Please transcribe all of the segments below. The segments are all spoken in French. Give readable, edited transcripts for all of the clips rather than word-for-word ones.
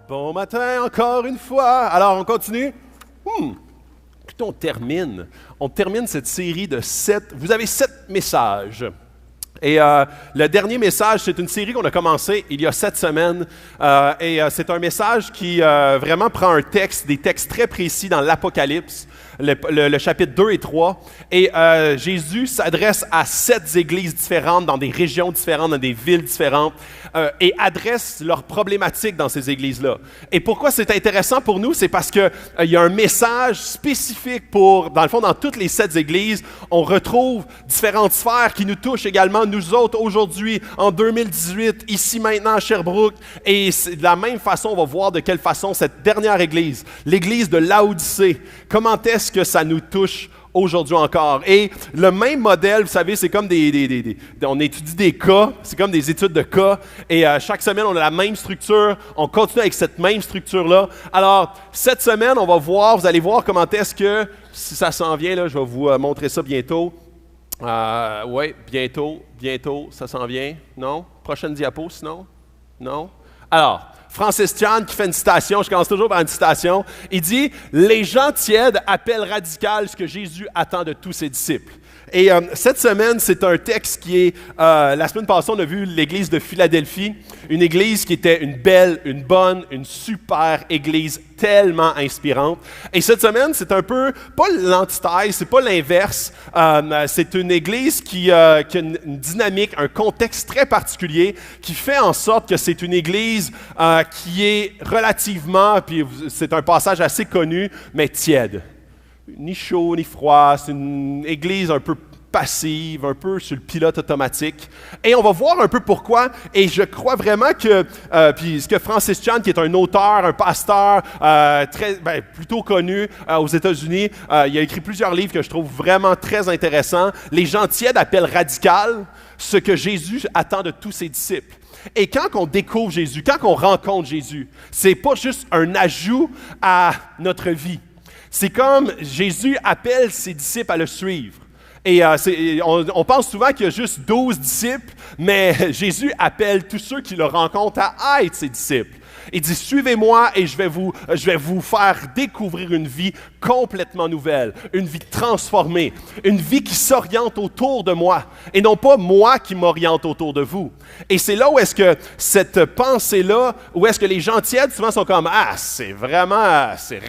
Bon matin encore une fois. Alors, on continue. Écoutez, on termine cette série de 7. Vous avez 7 messages. Et le dernier message, c'est une série qu'on a commencée il y a 7 semaines. C'est un message qui vraiment prend un texte, des textes très précis dans l'Apocalypse, le chapitre 2 et 3. Et Jésus s'adresse à 7 églises différentes, dans des régions différentes, dans des villes différentes, et adresse leurs problématiques dans ces églises-là. Et pourquoi c'est intéressant pour nous? C'est parce qu'il y a un message spécifique pour, dans le fond, dans toutes les 7 églises, on retrouve différentes sphères qui nous touchent également, nous autres, aujourd'hui, en 2018, ici maintenant à Sherbrooke. Et de la même façon, on va voir de quelle façon cette dernière église, l'église de Laodicée, comment est-ce que ça nous touche aujourd'hui encore. Et le même modèle, vous savez, c'est comme on étudie des cas, c'est comme des études de cas, et chaque semaine, on a la même structure, on continue avec cette même structure-là. Alors, cette semaine, on va voir, vous allez voir comment est-ce que, si ça s'en vient, là, je vais vous montrer ça bientôt. Oui, bientôt, ça s'en vient. Non? Prochaine diapo, sinon? Non? Alors, Francis Chan qui fait une citation, je commence toujours par une citation, il dit « Les gens tièdes appellent radical ce que Jésus attend de tous ses disciples ». Et cette semaine, c'est un texte qui est, la semaine passée, on a vu l'église de Philadelphie, une église qui était une belle, une bonne, une super église tellement inspirante. Et cette semaine, c'est un peu, pas l'antithèse, c'est pas l'inverse, c'est une église qui a une dynamique, un contexte très particulier qui fait en sorte que c'est une église qui est relativement, puis c'est un passage assez connu, mais tiède. Ni chaud, ni froid, c'est une église un peu passive, un peu sur le pilote automatique. Et on va voir un peu pourquoi, et je crois vraiment que, puis ce que Francis Chan, qui est un auteur, un pasteur plutôt connu aux États-Unis, il a écrit plusieurs livres que je trouve vraiment très intéressants. Les gens tièdes appellent radical ce que Jésus attend de tous ses disciples. Et quand on découvre Jésus, quand on rencontre Jésus, c'est pas juste un ajout à notre vie. C'est comme Jésus appelle ses disciples à le suivre. Et on pense souvent qu'il y a juste 12 disciples, mais Jésus appelle tous ceux qui le rencontrent à être ses disciples. Il dit, suivez-moi et je vais vous faire découvrir une vie complètement nouvelle, une vie transformée, une vie qui s'oriente autour de moi et non pas moi qui m'oriente autour de vous. Et c'est là où est-ce que cette pensée-là, où est-ce que les gens tièdes souvent sont comme, c'est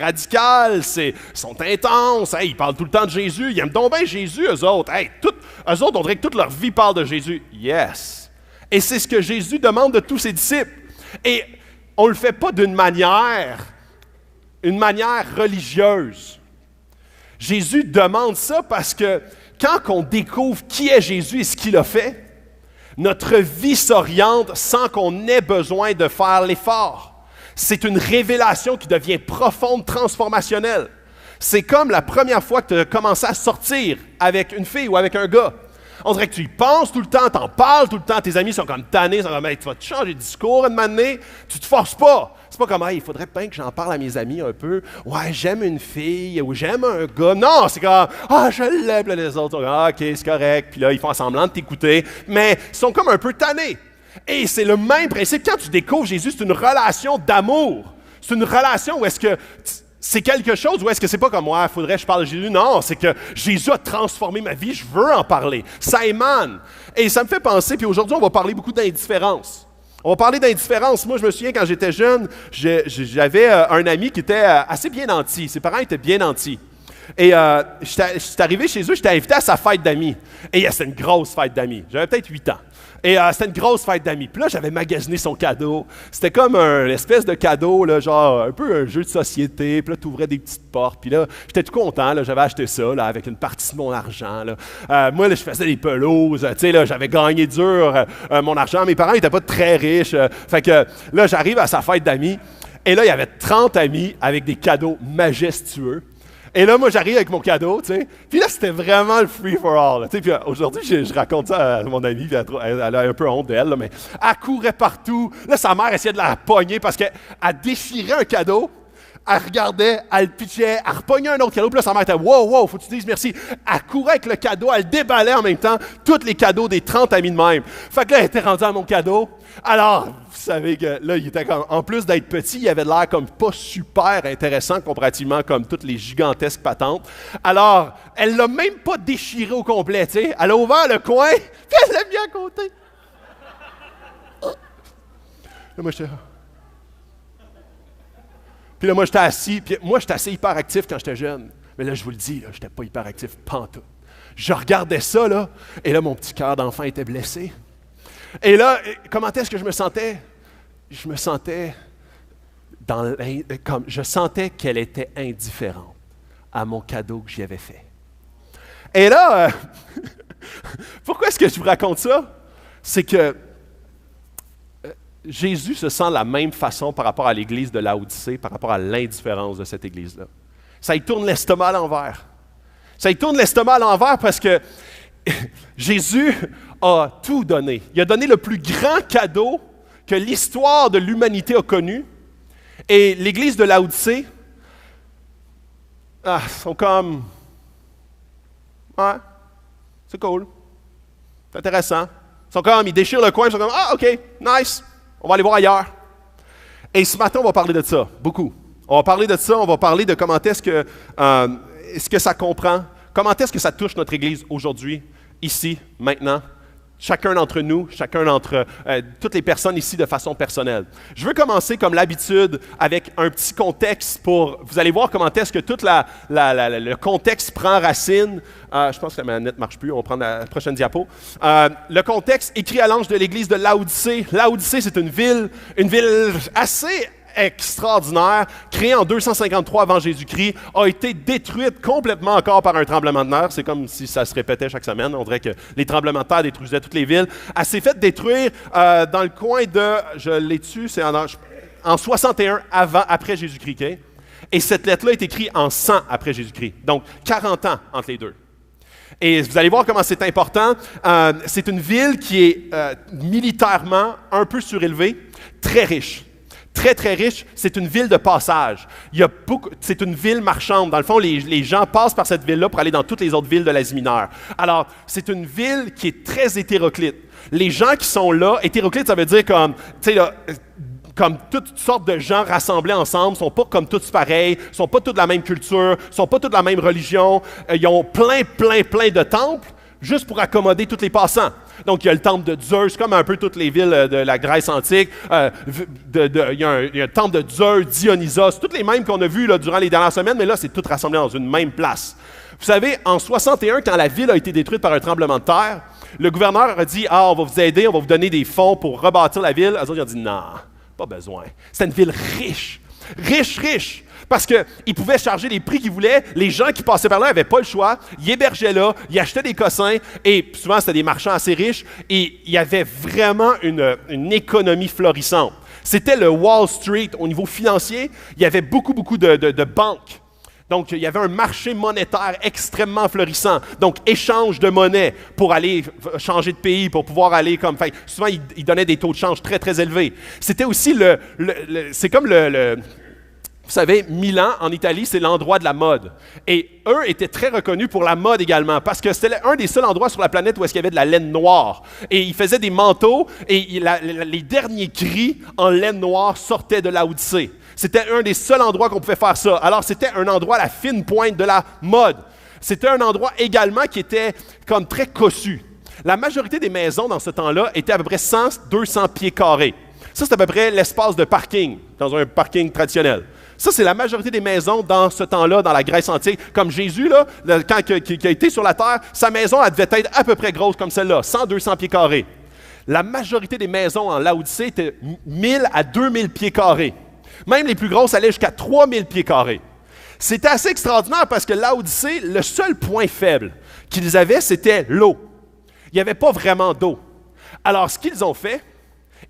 radical, ils sont intenses, ils parlent tout le temps de Jésus, ils aiment donc bien Jésus, eux autres. Eux autres, on dirait que toute leur vie parle de Jésus. Yes! Et c'est ce que Jésus demande de tous ses disciples. Et on ne le fait pas d'une manière religieuse. Jésus demande ça parce que quand on découvre qui est Jésus et ce qu'il a fait, notre vie s'oriente sans qu'on ait besoin de faire l'effort. C'est une révélation qui devient profonde, transformationnelle. C'est comme la première fois que tu as commencé à sortir avec une fille ou avec un gars. On dirait que tu y penses tout le temps, t'en parles tout le temps, tes amis sont comme tannés, sont comme hey, tu vas te changer de discours une année, tu te forces pas. C'est pas comme il faudrait bien que j'en parle à mes amis un peu. Ouais, j'aime une fille ou j'aime un gars. Non, c'est comme je l'aime, les autres sont comme OK, c'est correct. Puis là, ils font semblant de t'écouter, mais ils sont comme un peu tannés. Et c'est le même principe. Quand tu découvres Jésus, c'est une relation d'amour. C'est une relation où est-ce que c'est quelque chose ou est-ce que c'est pas comme moi, il faudrait que je parle de Jésus? Non, c'est que Jésus a transformé ma vie, je veux en parler. Ça émane. Et ça me fait penser, puis aujourd'hui, on va parler beaucoup d'indifférence. On va parler d'indifférence. Moi, je me souviens, quand j'étais jeune, j'avais un ami qui était assez bien nanti. Ses parents étaient bien nantis. Et j'étais arrivé chez eux, j'étais invité à sa fête d'amis. Et c'était une grosse fête d'amis. J'avais peut-être 8 ans. Et c'était une grosse fête d'amis. Puis là, j'avais magasiné son cadeau. C'était comme une espèce de cadeau, là, genre un peu un jeu de société. Puis là, tu ouvrais des petites portes. Puis là, j'étais tout content. Là, j'avais acheté ça là, avec une partie de mon argent. Là. Moi, là, je faisais des pelouses. Tu sais, là, j'avais gagné dur mon argent. Mes parents n'étaient pas très riches. Fait que là, j'arrive à sa fête d'amis. Et là, il y avait 30 amis avec des cadeaux majestueux. Et là, moi, j'arrive avec mon cadeau, tu sais. Puis là, c'était vraiment le free for all. Tu sais, puis aujourd'hui, je raconte ça à mon amie, puis elle a un peu honte d'elle, là, mais elle courait partout. Là, sa mère essayait de la pogner parce qu'elle déchirait un cadeau. Elle regardait, elle le pitchait, elle repognait un autre cadeau, puis là, sa mère était « Wow, wow, faut que tu dises merci ». Elle courait avec le cadeau, elle déballait en même temps tous les cadeaux des 30 amis de même. Fait que là, elle était rendue à mon cadeau. Alors, vous savez que là, il était comme, en plus d'être petit, il avait l'air comme pas super intéressant comparativement comme toutes les gigantesques patentes. Alors, elle l'a même pas déchiré au complet, tu sais. Elle a ouvert le coin, puis elle l'a mis à côté. Là, moi, j'étais... Puis là, moi, j'étais assis. Puis moi, j'étais assez hyperactif quand j'étais jeune. Mais là, je vous le dis, là, j'étais pas hyperactif pantoute. Je regardais ça, là, et là, mon petit cœur d'enfant était blessé. Et là, comment est-ce que je me sentais? Je me sentais comme je sentais qu'elle était indifférente à mon cadeau que j'y avais fait. Et là, pourquoi est-ce que je vous raconte ça? C'est que Jésus se sent de la même façon par rapport à l'église de Laodicée, par rapport à l'indifférence de cette église-là. Ça y tourne l'estomac à l'envers. Ça y tourne l'estomac à l'envers parce que Jésus a tout donné. Il a donné le plus grand cadeau que l'histoire de l'humanité a connu. Et l'église de Laodicée, sont comme, ouais, c'est cool, c'est intéressant. Ils sont comme, ils déchirent le coin, ils sont comme, OK, nice, on va aller voir ailleurs. Et ce matin, on va parler de ça, beaucoup. On va parler de ça, on va parler de comment est-ce que ça comprend, comment est-ce que ça touche notre Église aujourd'hui, ici, maintenant. Chacun d'entre nous, toutes les personnes ici de façon personnelle. Je veux commencer comme l'habitude avec un petit contexte pour, vous allez voir comment est-ce que tout le contexte prend racine. Je pense que la manette ne marche plus, on va prendre la prochaine diapo. Le contexte écrit à l'ange de l'église de Laodicée. Laodicée, c'est une ville assez extraordinaire, créée en 253 avant Jésus-Christ, a été détruite complètement encore par un tremblement de terre. C'est comme si ça se répétait chaque semaine. On dirait que les tremblements de terre détruisaient toutes les villes. Elle s'est faite détruire dans le coin de, je l'ai dessus, c'est en 61 après Jésus-Christ. Okay? Et cette lettre-là est écrite en 100 après Jésus-Christ. Donc, 40 ans entre les deux. Et vous allez voir comment c'est important. C'est une ville qui est militairement un peu surélevée, très riche. Très, très riche, c'est une ville de passage. C'est une ville marchande. Dans le fond, les gens passent par cette ville-là pour aller dans toutes les autres villes de l'Asie mineure. Alors, c'est une ville qui est très hétéroclite. Les gens qui sont là, hétéroclite, ça veut dire comme, tu sais, là, comme toutes sortes de gens rassemblés ensemble, ne sont pas comme tous pareils, ne sont pas tous de la même culture, ne sont pas tous de la même religion. Ils ont plein de temples, juste pour accommoder tous les passants. Donc, il y a le temple de Zeus, comme un peu toutes les villes de la Grèce antique. Il y a un temple de Zeus, Dionysos, toutes les mêmes qu'on a vues là, durant les dernières semaines, mais là, c'est tout rassemblé dans une même place. Vous savez, en 61, quand la ville a été détruite par un tremblement de terre, le gouverneur a dit « on va vous aider, on va vous donner des fonds pour rebâtir la ville. » Les autres, ils ont dit « Non, pas besoin. » C'était une ville riche. Riche. Parce qu'ils pouvaient charger les prix qu'ils voulaient. Les gens qui passaient par là n'avaient pas le choix. Ils hébergeaient là, ils achetaient des cossins. Et souvent, c'était des marchands assez riches. Et il y avait vraiment une économie florissante. C'était le Wall Street au niveau financier. Il y avait beaucoup de banques. Donc, il y avait un marché monétaire extrêmement florissant. Donc, échange de monnaie pour aller changer de pays, pour pouvoir aller comme... Enfin, souvent, ils donnaient des taux de change très, très élevés. C'était aussi c'est comme vous savez, Milan, en Italie, c'est l'endroit de la mode. Et eux étaient très reconnus pour la mode également, parce que c'était un des seuls endroits sur la planète où est-ce qu'il y avait de la laine noire. Et ils faisaient des manteaux, et les derniers cris en laine noire sortaient de Laodicée. C'était un des seuls endroits qu'on pouvait faire ça. Alors, c'était un endroit à la fine pointe de la mode. C'était un endroit également qui était comme très cossu. La majorité des maisons dans ce temps-là étaient à peu près 100-200 pieds carrés. Ça, c'est à peu près l'espace de parking, dans un parking traditionnel. Ça, c'est la majorité des maisons dans ce temps-là, dans la Grèce antique. Comme Jésus, là, quand il a été sur la terre, sa maison, elle devait être à peu près grosse comme celle-là, 100-200 pieds carrés. La majorité des maisons en Laodicée étaient 1000 à 2000 pieds carrés. Même les plus grosses allaient jusqu'à 3000 pieds carrés. C'était assez extraordinaire parce que Laodicée, le seul point faible qu'ils avaient, c'était l'eau. Il n'y avait pas vraiment d'eau. Alors, ce qu'ils ont fait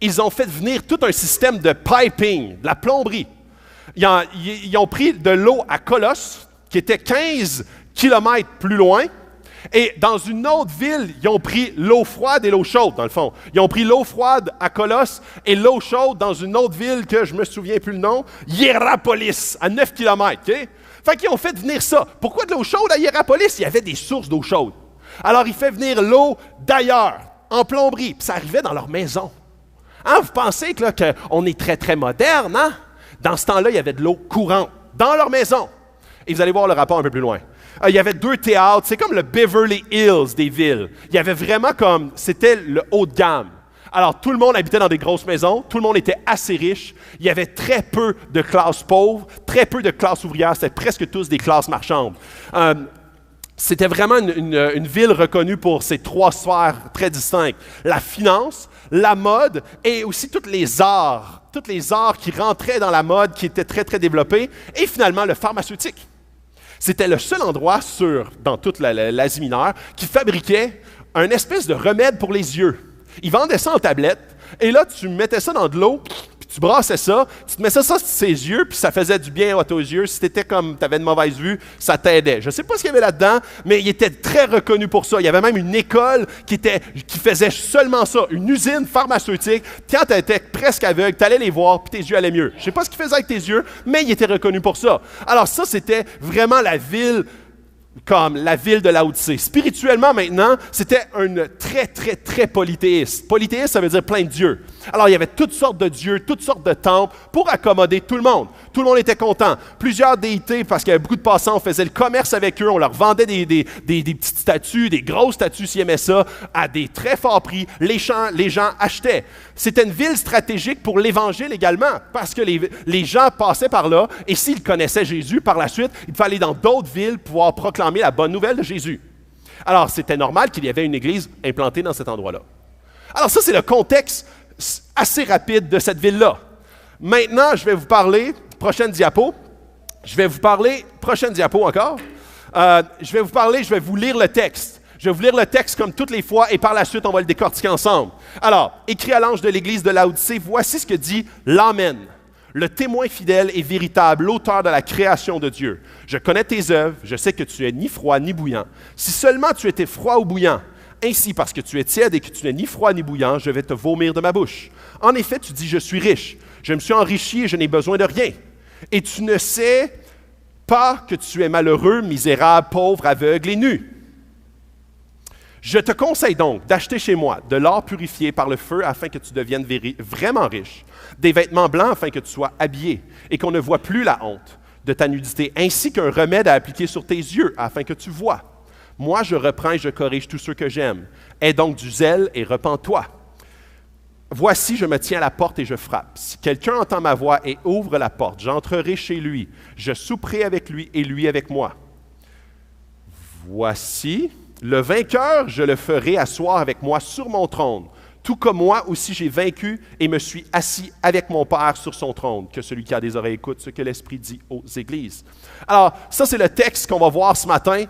venir tout un système de piping, de la plomberie. Ils ont pris de l'eau à Colosse, qui était 15 kilomètres plus loin, Et dans une autre ville, ils ont pris l'eau froide et l'eau chaude, dans le fond. Ils ont pris l'eau froide à Colosse et l'eau chaude dans une autre ville que je ne me souviens plus le nom, Hiérapolis, à 9 km. Okay? Fait qu'ils ont fait venir ça. Pourquoi de l'eau chaude à Hiérapolis? Il y avait des sources d'eau chaude. Alors, il fait venir l'eau d'ailleurs, en plomberie, puis ça arrivait dans leur maison. Hein, vous pensez que, là, qu'on est très, très moderne, hein? Dans ce temps-là, il y avait de l'eau courante dans leur maison. Et vous allez voir le rapport un peu plus loin. Il y avait 2 théâtres, c'est comme le Beverly Hills des villes. Il y avait vraiment comme, c'était le haut de gamme. Alors, tout le monde habitait dans des grosses maisons, tout le monde était assez riche. Il y avait très peu de classes pauvres, très peu de classes ouvrières, c'était presque tous des classes marchandes. C'était vraiment une ville reconnue pour ses 3 sphères très distinctes. La finance, la mode et aussi tous les arts qui rentraient dans la mode, qui étaient très, très développés, et finalement le pharmaceutique. C'était le seul endroit dans toute l'Asie mineure qui fabriquait un espèce de remède pour les yeux. Ils vendaient ça en tablette, et là, tu mettais ça dans de l'eau, puis tu brassais ça, tu te mettais ça sur ses yeux, puis ça faisait du bien à tes yeux. Si t'étais comme, tu avais une mauvaise vue, ça t'aidait. Je ne sais pas ce qu'il y avait là-dedans, mais il était très reconnu pour ça. Il y avait même une école qui faisait seulement ça, une usine pharmaceutique. Quand tu étais presque aveugle, tu allais les voir, puis tes yeux allaient mieux. Je ne sais pas ce qu'il faisait avec tes yeux, mais il était reconnu pour ça. Alors ça, c'était vraiment la ville comme la ville de Laodicée. Spirituellement, maintenant, c'était une très, très, très polythéiste. Polythéiste, ça veut dire plein de dieux. Alors, il y avait toutes sortes de dieux, toutes sortes de temples pour accommoder tout le monde. Tout le monde était content. Plusieurs déités, parce qu'il y avait beaucoup de passants, on faisait le commerce avec eux, on leur vendait des petites statues, des grosses statues s'ils aimaient ça, à des très forts prix. Les gens achetaient. C'était une ville stratégique pour l'Évangile également, parce que les gens passaient par là, et s'ils connaissaient Jésus, par la suite, il fallait aller dans d'autres villes pour pouvoir proclamer la bonne nouvelle de Jésus. Alors, c'était normal qu'il y avait une église implantée dans cet endroit-là. Alors ça, c'est le contexte assez rapide de cette ville-là. Maintenant, je vais vous parler, prochaine diapo encore. Je vais vous lire le texte. Je vais vous lire le texte comme toutes les fois et par la suite, on va le décortiquer ensemble. Alors, écrit à l'ange de l'église de Laodicée, voici ce que dit l'Amen, le témoin fidèle et véritable, l'auteur de la création de Dieu. Je connais tes œuvres, je sais que tu es ni froid ni bouillant. Si seulement tu étais froid ou bouillant, ainsi parce que tu es tiède et que tu n'es ni froid ni bouillant, je vais te vomir de ma bouche. En effet, tu dis, je suis riche, je me suis enrichi et je n'ai besoin de rien. Et tu ne sais pas que tu es malheureux, misérable, pauvre, aveugle et nu. Je te conseille donc d'acheter chez moi de l'or purifié par le feu afin que tu deviennes vraiment riche, des vêtements blancs afin que tu sois habillé et qu'on ne voit plus la honte de ta nudité, ainsi qu'un remède à appliquer sur tes yeux afin que tu vois. Moi, je reprends et je corrige tous ceux que j'aime. Aie donc du zèle et repens-toi. Voici, je me tiens à la porte et je frappe. Si quelqu'un entend ma voix et ouvre la porte, j'entrerai chez lui, je souperai avec lui et lui avec moi. Voici, le vainqueur, je le ferai asseoir avec moi sur mon trône, tout comme moi aussi j'ai vaincu et me suis assis avec mon Père sur son trône. Que celui qui a des oreilles écoute ce que l'Esprit dit aux églises. Alors, ça c'est le texte qu'on va voir ce matin.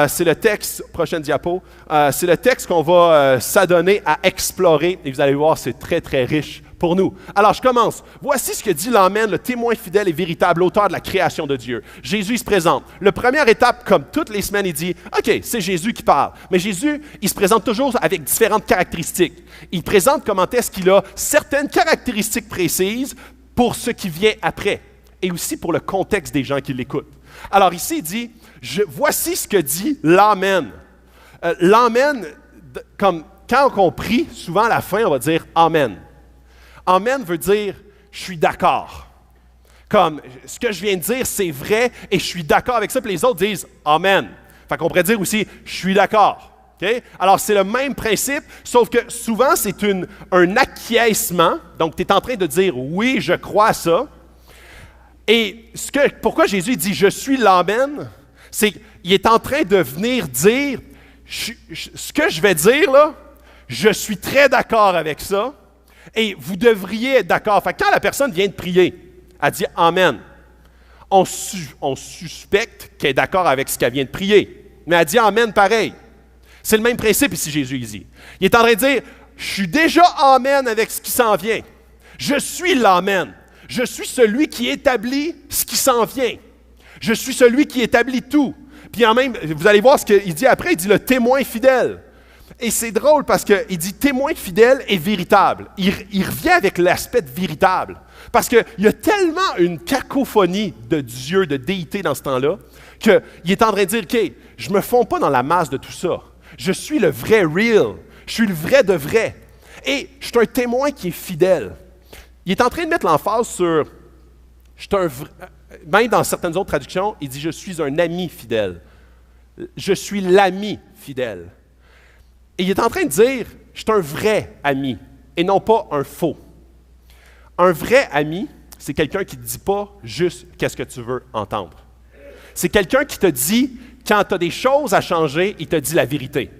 C'est le texte, prochaine diapo, c'est le texte qu'on va s'adonner à explorer et vous allez voir, c'est très, très riche pour nous. Alors, je commence. Voici ce que dit l'Amen, le témoin fidèle et véritable, auteur de la création de Dieu. Jésus il se présente. La première étape, comme toutes les semaines, il dit, OK, c'est Jésus qui parle. Mais Jésus, il se présente toujours avec différentes caractéristiques. Il présente comment est-ce qu'il a certaines caractéristiques précises pour ce qui vient après et aussi pour le contexte des gens qui l'écoutent. Alors ici, il dit, voici ce que dit l'Amen. L'Amen, comme quand on prie, souvent à la fin, on va dire Amen. Amen veut dire je suis d'accord. Comme ce que je viens de dire, c'est vrai et je suis d'accord avec ça. Puis les autres disent Amen. Fait qu'on pourrait dire aussi je suis d'accord. Okay? Alors c'est le même principe, sauf que souvent c'est un acquiescement. Donc tu es en train de dire oui, je crois à ça. Et pourquoi Jésus dit « Je suis l'Amen », c'est qu'il est en train de venir dire « Ce que je vais dire, là, je suis très d'accord avec ça et vous devriez être d'accord. » Fait que quand la personne vient de prier, elle dit « Amen », on suspecte qu'elle est d'accord avec ce qu'elle vient de prier, mais elle dit « Amen » pareil. C'est le même principe ici, Jésus dit. Il est en train de dire « Je suis déjà Amen avec ce qui s'en vient. Je suis l'Amen. » Je suis celui qui établit ce qui s'en vient. Je suis celui qui établit tout. Puis Puis en même, vous allez voir ce qu'il dit après, il dit le témoin fidèle. Et c'est drôle parce qu'il dit témoin fidèle et véritable. Il revient avec l'aspect de véritable. Parce qu'il y a tellement une cacophonie de Dieu, de déité dans ce temps-là, qu'il est en train de dire, OK, je ne me fonds pas dans la masse de tout ça. Je suis le vrai real. Je suis le vrai de vrai. Et je suis un témoin qui est fidèle. Il est en train de mettre l'emphase sur, même dans certaines autres traductions, il dit, je suis un ami fidèle. Je suis l'ami fidèle. Et il est en train de dire, je suis un vrai ami et non pas un faux. Un vrai ami, c'est quelqu'un qui ne te dit pas juste qu'est-ce que tu veux entendre. C'est quelqu'un qui te dit, quand tu as des choses à changer, il te dit la vérité.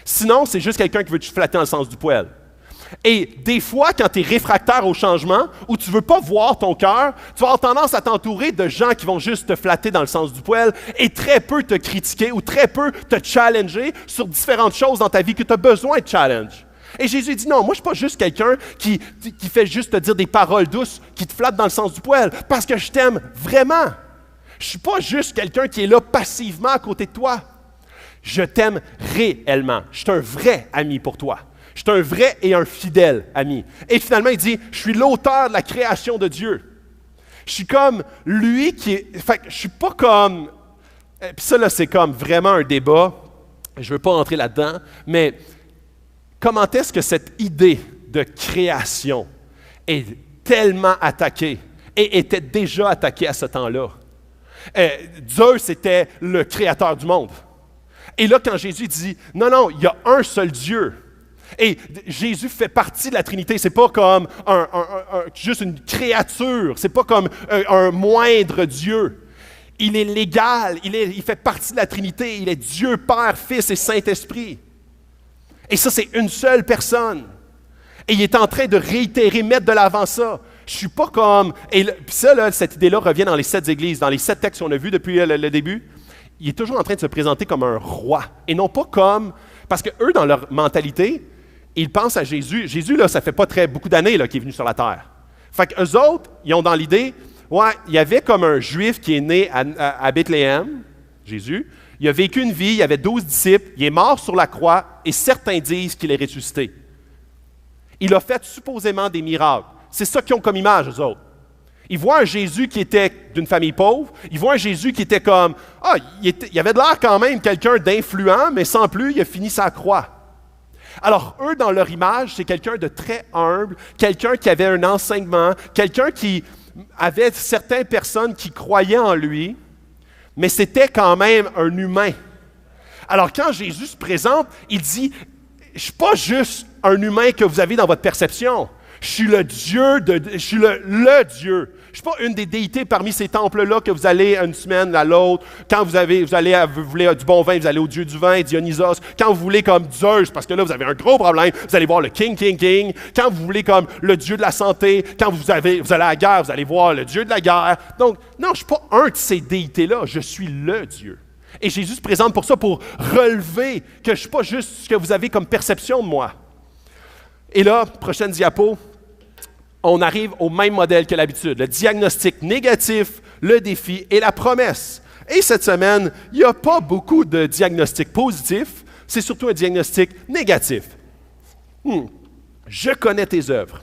Sinon, c'est juste quelqu'un qui veut te flatter dans le sens du poil. Et des fois, quand tu es réfractaire au changement, ou tu ne veux pas voir ton cœur, tu vas avoir tendance à t'entourer de gens qui vont juste te flatter dans le sens du poil et très peu te critiquer ou très peu te challenger sur différentes choses dans ta vie que tu as besoin de challenge. Et Jésus dit non, moi je ne suis pas juste quelqu'un qui fait juste te dire des paroles douces, qui te flatte dans le sens du poil, parce que je t'aime vraiment. Je ne suis pas juste quelqu'un qui est là passivement à côté de toi. Je t'aime réellement. Je suis un vrai ami pour toi. Je suis un vrai et un fidèle ami. Et finalement, il dit, je suis l'auteur de la création de Dieu. Je suis comme lui qui est... Fait que je suis pas comme... Puis ça, là, c'est comme vraiment un débat. Je ne veux pas entrer là-dedans, mais comment est-ce que cette idée de création est tellement attaquée et était déjà attaquée à ce temps-là? Zeus était le créateur du monde. Et là, quand Jésus dit, non, il y a un seul Dieu. Et Jésus fait partie de la Trinité. C'est pas comme juste une créature. C'est pas comme un moindre Dieu. Il est légal. Il fait partie de la Trinité. Il est Dieu, Père, Fils et Saint-Esprit. Et ça, c'est une seule personne. Et il est en train de réitérer, mettre de l'avant ça. Je suis pas comme... Et puis ça, là, cette idée-là revient dans les 7 églises, dans les 7 textes qu'on a vus depuis le début. Il est toujours en train de se présenter comme un roi. Et non pas comme... Parce qu'eux, dans leur mentalité, ils pensent à Jésus. Jésus, là, ça fait pas beaucoup d'années là, qu'il est venu sur la terre. Fait qu'eux autres, ils ont dans l'idée, ouais, il y avait comme un Juif qui est né à Bethléem, Jésus. Il a vécu une vie, il avait 12 disciples, il est mort sur la croix, et certains disent qu'il est ressuscité. Il a fait supposément des miracles. C'est ça qu'ils ont comme image, eux autres. Ils voient un Jésus qui était d'une famille pauvre. Ils voient un Jésus qui était comme... il avait de l'air quand même quelqu'un d'influent, mais sans plus, il a fini sa croix. Alors, eux, dans leur image, c'est quelqu'un de très humble, quelqu'un qui avait un enseignement, quelqu'un qui avait certaines personnes qui croyaient en lui, mais c'était quand même un humain. Alors, quand Jésus se présente, il dit, je ne suis pas juste un humain que vous avez dans votre perception. Je suis le Dieu, je suis le Dieu. Je ne suis pas une des déités parmi ces temples-là que vous allez une semaine à l'autre. Quand vous voulez du bon vin, vous allez au Dieu du vin, Dionysos. Quand vous voulez comme Zeus, parce que là, vous avez un gros problème, vous allez voir le King. Quand vous voulez comme le Dieu de la santé, quand vous allez à la guerre, vous allez voir le Dieu de la guerre. Donc, non, je ne suis pas un de ces déités-là, je suis le Dieu. Et Jésus se présente pour ça, pour relever que je ne suis pas juste ce que vous avez comme perception de moi. Et là, prochaine diapo, on arrive au même modèle que l'habitude, le diagnostic négatif, le défi et la promesse. Et cette semaine, il n'y a pas beaucoup de diagnostics positifs, c'est surtout un diagnostic négatif. Je connais tes œuvres.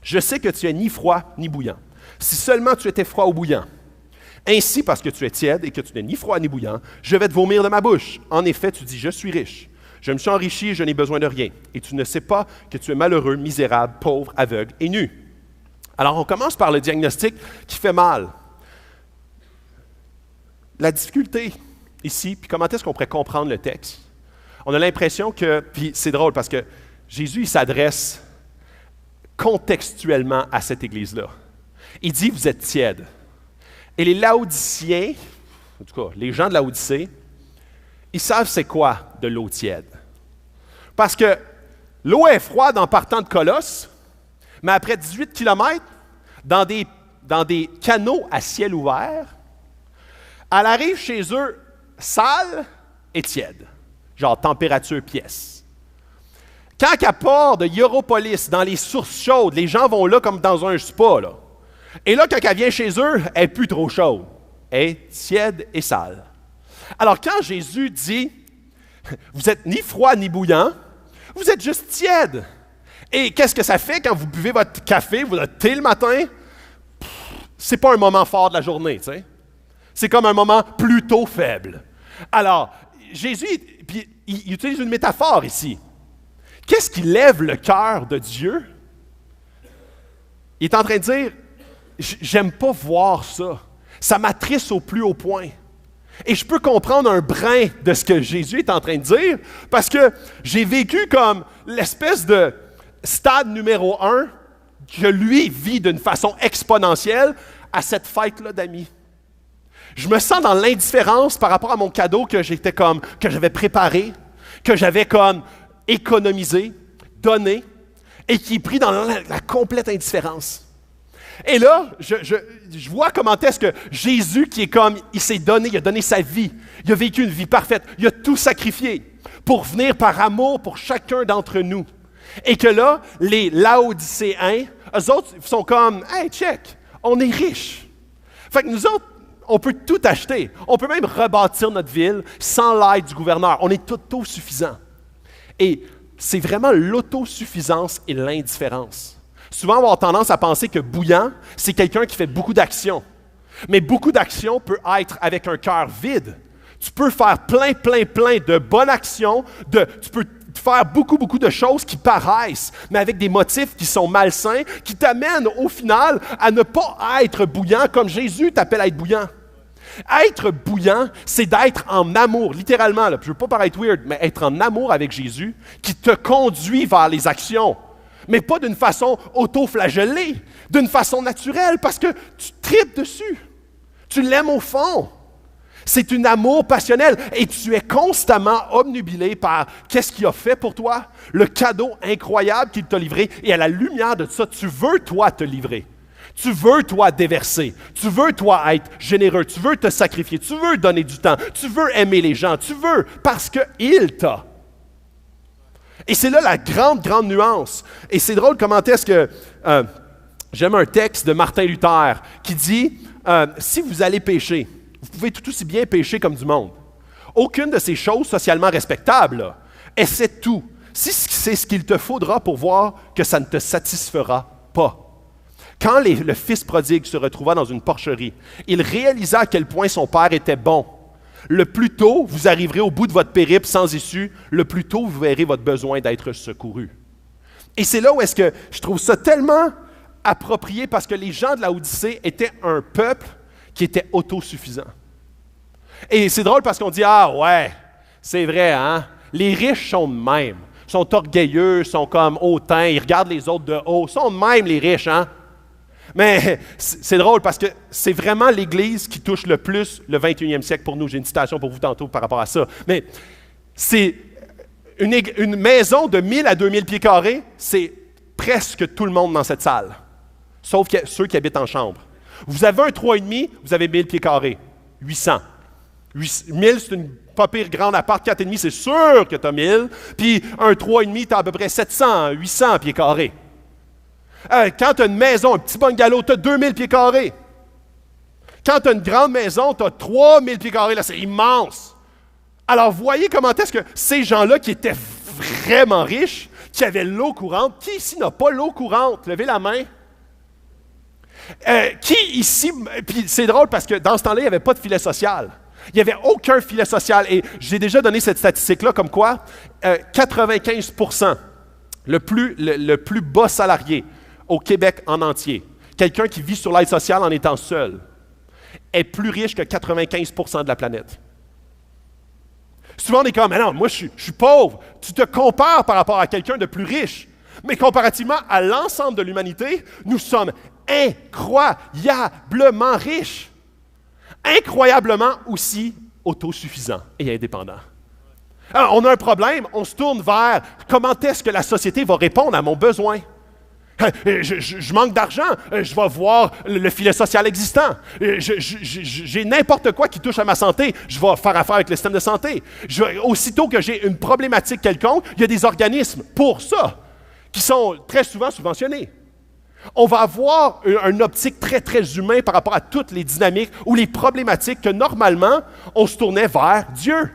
Je sais que tu es ni froid ni bouillant. Si seulement tu étais froid ou bouillant. Ainsi, parce que tu es tiède et que tu n'es ni froid ni bouillant, je vais te vomir de ma bouche. En effet, tu dis, je suis riche. Je me suis enrichi et je n'ai besoin de rien. Et tu ne sais pas que tu es malheureux, misérable, pauvre, aveugle et nu. Alors, on commence par le diagnostic qui fait mal. La difficulté ici, puis comment est-ce qu'on pourrait comprendre le texte? On a l'impression que, puis c'est drôle parce que Jésus, il s'adresse contextuellement à cette église-là. Il dit, vous êtes tiède. Et les Laodiciens, en tout cas, les gens de Laodicée, ils savent c'est quoi de l'eau tiède. Parce que l'eau est froide en partant de Colosse, mais après 18 km, dans des canaux à ciel ouvert, elle arrive chez eux sale et tiède, genre température pièce. Quand elle part de Hiéropolis, dans les sources chaudes, les gens vont là comme dans un spa, là. Et là, quand elle vient chez eux, elle n'est plus trop chaude. Elle est tiède et sale. Alors quand Jésus dit, vous n'êtes ni froid ni bouillant, vous êtes juste tiède. Et qu'est-ce que ça fait quand vous buvez votre café, votre thé le matin? C'est pas un moment fort de la journée, tu sais. C'est comme un moment plutôt faible. Alors, Jésus, puis, il utilise une métaphore ici. Qu'est-ce qui lève le cœur de Dieu? Il est en train de dire, j'aime pas voir ça. Ça m'attriste au plus haut point. Et je peux comprendre un brin de ce que Jésus est en train de dire, parce que j'ai vécu comme l'espèce de stade numéro 1 que lui vit d'une façon exponentielle à cette fête-là d'amis. Je me sens dans l'indifférence par rapport à mon cadeau que j'avais préparé, que j'avais comme économisé, donné, et qui est pris dans la complète indifférence. Et là, je vois comment est-ce que Jésus, qui est comme, il s'est donné, il a donné sa vie, il a vécu une vie parfaite, il a tout sacrifié pour venir par amour pour chacun d'entre nous. Et que là, les Laodicéens, eux autres sont comme, hey, check, on est riches. Fait que nous autres, on peut tout acheter. On peut même rebâtir notre ville sans l'aide du gouverneur. On est autosuffisants. Et c'est vraiment l'autosuffisance et l'indifférence. Souvent, on va avoir tendance à penser que bouillant, c'est quelqu'un qui fait beaucoup d'actions. Mais beaucoup d'actions peut être avec un cœur vide. Tu peux faire plein de bonnes actions, tu peux faire beaucoup de choses qui paraissent, mais avec des motifs qui sont malsains, qui t'amènent au final à ne pas être bouillant comme Jésus t'appelle à être bouillant. Être bouillant, c'est d'être en amour, littéralement, là, je ne veux pas paraître weird, mais être en amour avec Jésus qui te conduit vers les actions, mais pas d'une façon auto-flagellée, d'une façon naturelle, parce que tu tripes dessus, tu l'aimes au fond. C'est un amour passionnel et tu es constamment obnubilé par qu'est-ce qu'il a fait pour toi, le cadeau incroyable qu'il t'a livré, et à la lumière de ça, tu veux toi te livrer. Tu veux toi déverser, tu veux toi être généreux, tu veux te sacrifier, tu veux donner du temps, tu veux aimer les gens, tu veux parce qu'il t'a. Et c'est là la grande nuance. Et c'est drôle comment est-ce que j'aime un texte de Martin Luther qui dit si vous allez pécher, vous pouvez tout aussi bien pécher comme du monde. Aucune de ces choses socialement respectables, là, essaie tout. Si c'est ce qu'il te faudra pour voir que ça ne te satisfera pas. Quand le fils prodigue se retrouva dans une porcherie, il réalisa à quel point son père était bon. Le plus tôt vous arriverez au bout de votre périple sans issue, le plus tôt vous verrez votre besoin d'être secouru. Et c'est là où est-ce que je trouve ça tellement approprié, parce que les gens de la Odyssée étaient un peuple qui était autosuffisant. Et c'est drôle parce qu'on dit, ah ouais, c'est vrai, hein? Les riches sont de même. Ils sont orgueilleux, sont comme hautains, ils regardent les autres de haut. Ils sont de même, les riches, hein? Mais c'est drôle parce que c'est vraiment l'Église qui touche le plus le 21e siècle pour nous. J'ai une citation pour vous tantôt par rapport à ça. Mais c'est une maison de 1000 à 2000 pieds carrés, c'est presque tout le monde dans cette salle, sauf ceux qui habitent en chambre. Vous avez un 3,5, vous avez 1000 pieds carrés, 800. 1000, c'est une pas pire grande appart, 4,5, c'est sûr que tu as 1000. Puis un 3,5, tu as à peu près 700, 800 pieds carrés. Quand tu as une maison, un petit bungalow, tu as 2000 pieds carrés. Quand tu as une grande maison, tu as 3000 pieds carrés, là, c'est immense. Alors, voyez comment est-ce que ces gens-là qui étaient vraiment riches, qui avaient l'eau courante, qui ici n'a pas l'eau courante? Levez la main. Qui ici, puis c'est drôle parce que dans ce temps-là, il n'y avait pas de filet social. Il n'y avait aucun filet social. Et j'ai déjà donné cette statistique-là comme quoi 95%, le plus bas salarié au Québec en entier, quelqu'un qui vit sur l'aide sociale en étant seul, est plus riche que 95% de la planète. Souvent, on est comme, mais non, moi, je suis pauvre. Tu te compares par rapport à quelqu'un de plus riche. Mais comparativement à l'ensemble de l'humanité, nous sommes incroyablement riches. Incroyablement aussi autosuffisants et indépendants. Alors, on a un problème, on se tourne vers comment est-ce que la société va répondre à mon besoin. Je manque d'argent, je vais voir le filet social existant. J'ai n'importe quoi qui touche à ma santé, je vais faire affaire avec le système de santé. Aussitôt que j'ai une problématique quelconque, il y a des organismes pour ça, qui sont très souvent subventionnés. On va avoir une optique très, très humaine par rapport à toutes les dynamiques ou les problématiques que normalement, on se tournait vers Dieu.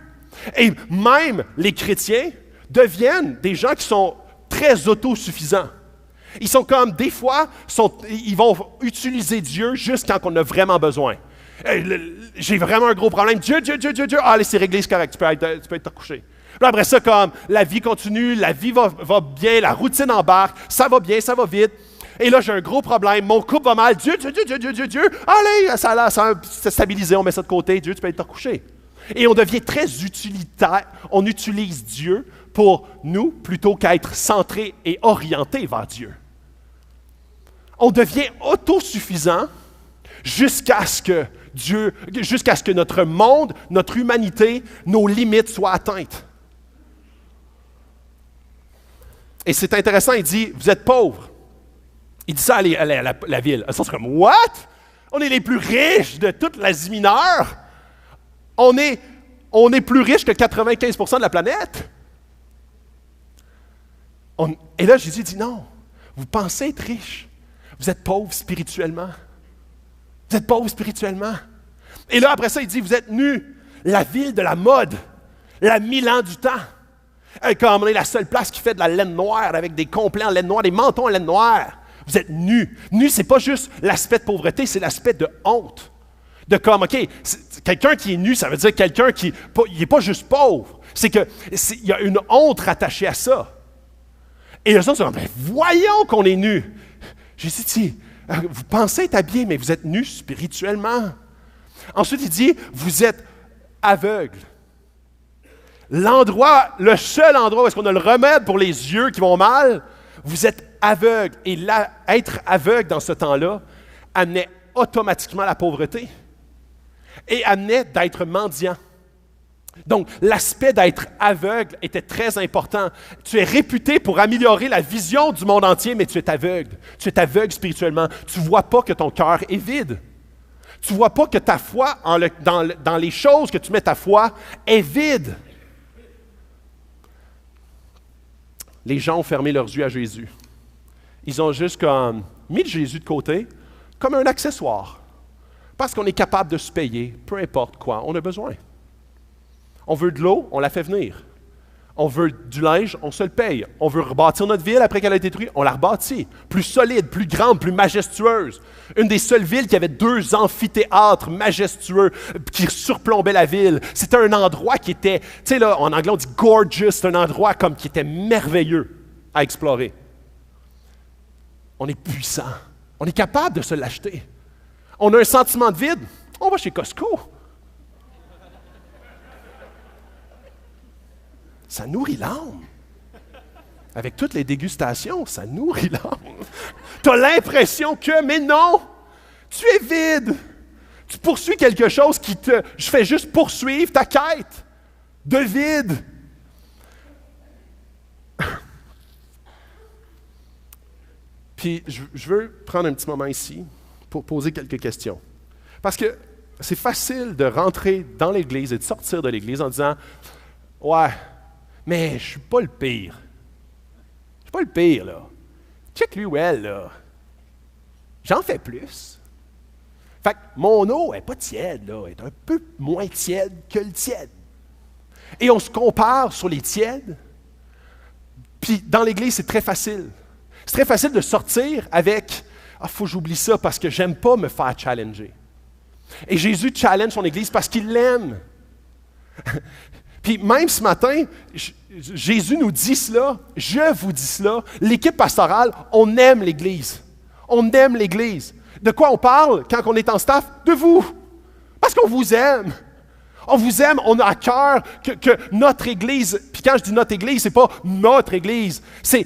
Et même les chrétiens deviennent des gens qui sont très autosuffisants. Ils sont comme, des fois, ils vont utiliser Dieu juste quand on a vraiment besoin. J'ai vraiment un gros problème. Dieu. Ah, allez, c'est réglé, c'est correct, tu peux être couché. Puis après ça, comme, la vie continue, la vie va bien, la routine embarque, ça va bien, ça va vite. Et là, j'ai un gros problème, mon couple va mal. Dieu. Allez, ça s'est stabilisé, on met ça de côté. Dieu, tu peux être couché. Et on devient très utilitaire. On utilise Dieu pour nous plutôt qu'à être centré et orienté vers Dieu. On devient autosuffisant jusqu'à ce que notre monde, notre humanité, nos limites soient atteintes. Et c'est intéressant, il dit, vous êtes pauvres. Il dit ça à la ville. Ça, c'est comme, what? On est les plus riches de toute l'Asie mineure. On est plus riches que 95% de la planète. Et là, Jésus dit, non, vous pensez être riche. Vous êtes pauvres spirituellement. Vous êtes pauvres spirituellement. Et là, après ça, il dit, vous êtes nus. La ville de la mode, la Milan du temps. Comme on est la seule place qui fait de la laine noire avec des complets en laine noire, des mentons en laine noire. Vous êtes nus. Nus, c'est pas juste l'aspect de pauvreté, c'est l'aspect de honte. De comme, OK, quelqu'un qui est nu, ça veut dire quelqu'un qui n'est pas juste pauvre. C'est qu'il y a une honte rattachée à ça. Et les autres sont comme, voyons qu'on est nus. J'ai dit, vous pensez être habillés, mais vous êtes nus spirituellement. Ensuite, il dit, vous êtes aveugles. Le seul endroit où est-ce qu'on a le remède pour les yeux qui vont mal, vous êtes aveugles. Et là, être aveugle dans ce temps-là amenait automatiquement la pauvreté et amenait d'être mendiant. Donc, l'aspect d'être aveugle était très important. Tu es réputé pour améliorer la vision du monde entier, mais tu es aveugle. Tu es aveugle spirituellement. Tu ne vois pas que ton cœur est vide. Tu ne vois pas que ta foi, dans les choses que tu mets ta foi, est vide. Les gens ont fermé leurs yeux à Jésus. Ils ont juste comme mis Jésus de côté comme un accessoire. Parce qu'on est capable de se payer, peu importe quoi, on a besoin. On veut de l'eau, on la fait venir. On veut du linge, on se le paye. On veut rebâtir notre ville après qu'elle a été détruite, on la rebâtit. Plus solide, plus grande, plus majestueuse. Une des seules villes qui avait 2 amphithéâtres majestueux qui surplombaient la ville. C'était un endroit qui était, tu sais là, en anglais on dit gorgeous, c'est un endroit comme qui était merveilleux à explorer. On est puissant. On est capable de se l'acheter. On a un sentiment de vide, on va chez Costco. Ça nourrit l'âme. Avec toutes les dégustations, ça nourrit l'âme. Tu as l'impression que, mais non, tu es vide. Tu poursuis quelque chose je fais juste poursuivre ta quête de vide. Puis, je veux prendre un petit moment ici pour poser quelques questions. Parce que c'est facile de rentrer dans l'Église et de sortir de l'Église en disant « Ouais, mais je ne suis pas le pire. Je ne suis pas le pire, là. Check lui ou elle, là. J'en fais plus. Fait que mon eau n'est pas tiède, là. Elle est un peu moins tiède que le tiède. Et on se compare sur les tièdes. Puis dans l'Église, c'est très facile. C'est très facile de sortir avec « Ah, faut que j'oublie ça parce que j'aime pas me faire challenger. » Et Jésus challenge son Église parce qu'il l'aime. Puis même ce matin, Jésus nous dit cela, je vous dis cela, l'équipe pastorale, on aime l'Église. On aime l'Église. De quoi on parle quand on est en staff? De vous. Parce qu'on vous aime. On vous aime, on a à cœur que notre Église, puis quand je dis notre Église, c'est pas notre Église, c'est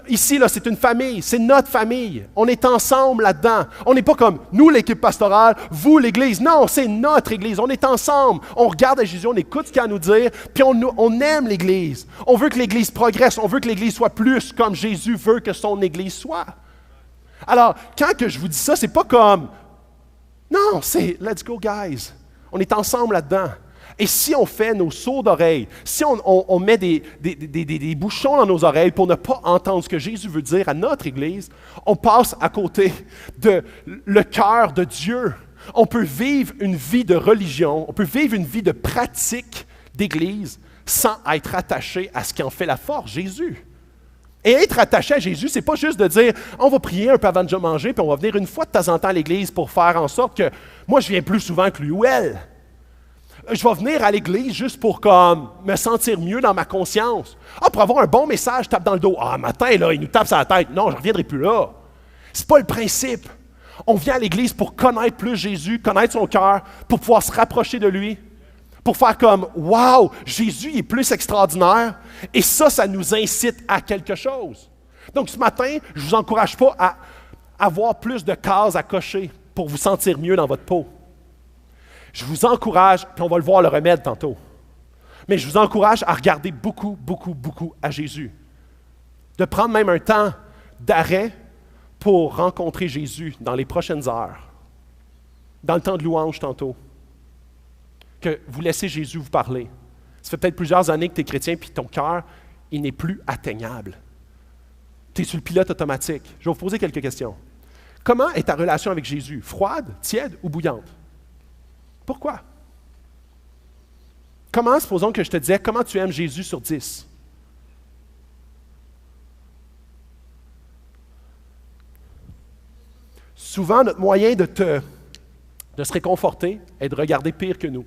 ici, là, c'est une famille, c'est notre famille. On est ensemble là-dedans. On n'est pas comme nous, l'équipe pastorale, vous, l'Église. Non, c'est notre Église. On est ensemble. On regarde à Jésus, on écoute ce qu'il a à nous dire, puis on aime l'Église. On veut que l'Église progresse, on veut que l'Église soit plus comme Jésus veut que son Église soit. Alors, quand que je vous dis ça, c'est pas comme, non, c'est let's go, guys. On est ensemble là-dedans. Et si on fait nos sourds d'oreilles, si on met des bouchons dans nos oreilles pour ne pas entendre ce que Jésus veut dire à notre Église, on passe à côté de le cœur de Dieu. On peut vivre une vie de religion, on peut vivre une vie de pratique d'Église sans être attaché à ce qui en fait la force, Jésus. Et être attaché à Jésus, c'est pas juste de dire « on va prier un peu avant de manger, puis on va venir une fois de temps en temps à l'Église pour faire en sorte que moi je viens plus souvent que lui ou elle. » Je vais venir à l'Église juste pour comme, me sentir mieux dans ma conscience. Ah, pour avoir un bon message, je tape dans le dos. Ah, matin, là, il nous tape sur la tête. Non, je ne reviendrai plus là. C'est pas le principe. On vient à l'Église pour connaître plus Jésus, connaître son cœur, pour pouvoir se rapprocher de lui, pour faire comme « Wow, Jésus est plus extraordinaire. » Et ça nous incite à quelque chose. Donc ce matin, je ne vous encourage pas à avoir plus de cases à cocher pour vous sentir mieux dans votre peau. Je vous encourage, puis on va le voir le remède tantôt, mais je vous encourage à regarder beaucoup, beaucoup, beaucoup à Jésus. De prendre même un temps d'arrêt pour rencontrer Jésus dans les prochaines heures, dans le temps de louange tantôt. Que vous laissez Jésus vous parler. Ça fait peut-être plusieurs années que tu es chrétien, puis ton cœur, il n'est plus atteignable. Tu es sur le pilote automatique. Je vais vous poser quelques questions. Comment est ta relation avec Jésus? Froide, tiède ou bouillante? Pourquoi? Comment, supposons que je te disais, comment tu aimes Jésus sur 10? Souvent, notre moyen de se réconforter est de regarder pire que nous.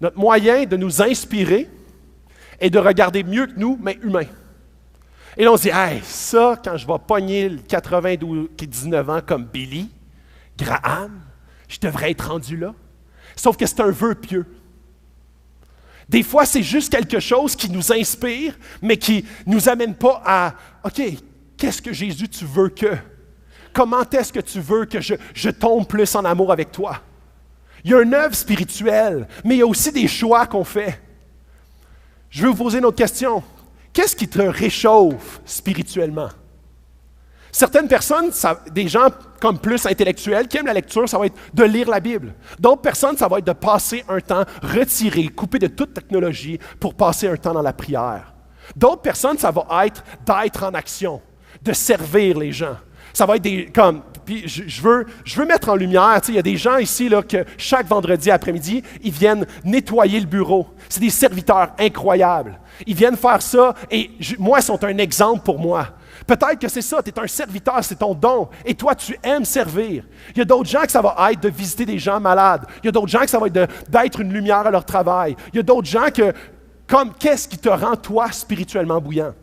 Notre moyen de nous inspirer est de regarder mieux que nous, mais humain. Et là, on se dit, hey, ça, quand je vais pogner le 19 ans comme Billy Graham, je devrais être rendu là. Sauf que c'est un vœu pieux. Des fois, c'est juste quelque chose qui nous inspire, mais qui ne nous amène pas à « OK, qu'est-ce que Jésus tu veux que? Comment est-ce que tu veux que je tombe plus en amour avec toi? » Il y a une œuvre spirituelle, mais il y a aussi des choix qu'on fait. Je vais vous poser une autre question. Qu'est-ce qui te réchauffe spirituellement? Certaines personnes, des gens comme plus intellectuels, qui aiment la lecture, ça va être de lire la Bible. D'autres personnes, ça va être de passer un temps retiré, coupé de toute technologie pour passer un temps dans la prière. D'autres personnes, ça va être d'être en action, de servir les gens. Ça va être puis je veux mettre en lumière, il y a des gens ici là, que chaque vendredi après-midi, ils viennent nettoyer le bureau. C'est des serviteurs incroyables. Ils viennent faire ça et moi, ils sont un exemple pour moi. Peut-être que c'est ça, tu es un serviteur, c'est ton don. Et toi, tu aimes servir. Il y a d'autres gens que ça va être de visiter des gens malades. Il y a d'autres gens que ça va être d'être une lumière à leur travail. Il y a d'autres gens qu'est-ce qui te rend, toi, spirituellement bouillant?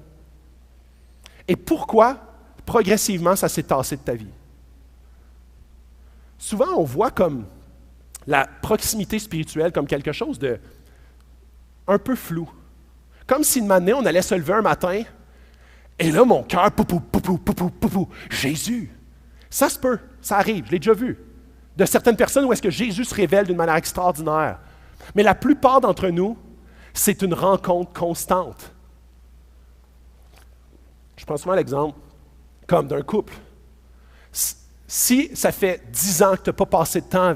Et pourquoi, progressivement, ça s'est tassé de ta vie? Souvent, on voit comme la proximité spirituelle comme quelque chose de un peu flou. Comme si une année, on allait se lever un matin, et là, mon cœur, poupou, Jésus. Ça se peut, ça arrive, je l'ai déjà vu. De certaines personnes où est-ce que Jésus se révèle d'une manière extraordinaire. Mais la plupart d'entre nous, c'est une rencontre constante. Je prends souvent l'exemple comme d'un couple. Si ça fait 10 ans que tu n'as pas passé de temps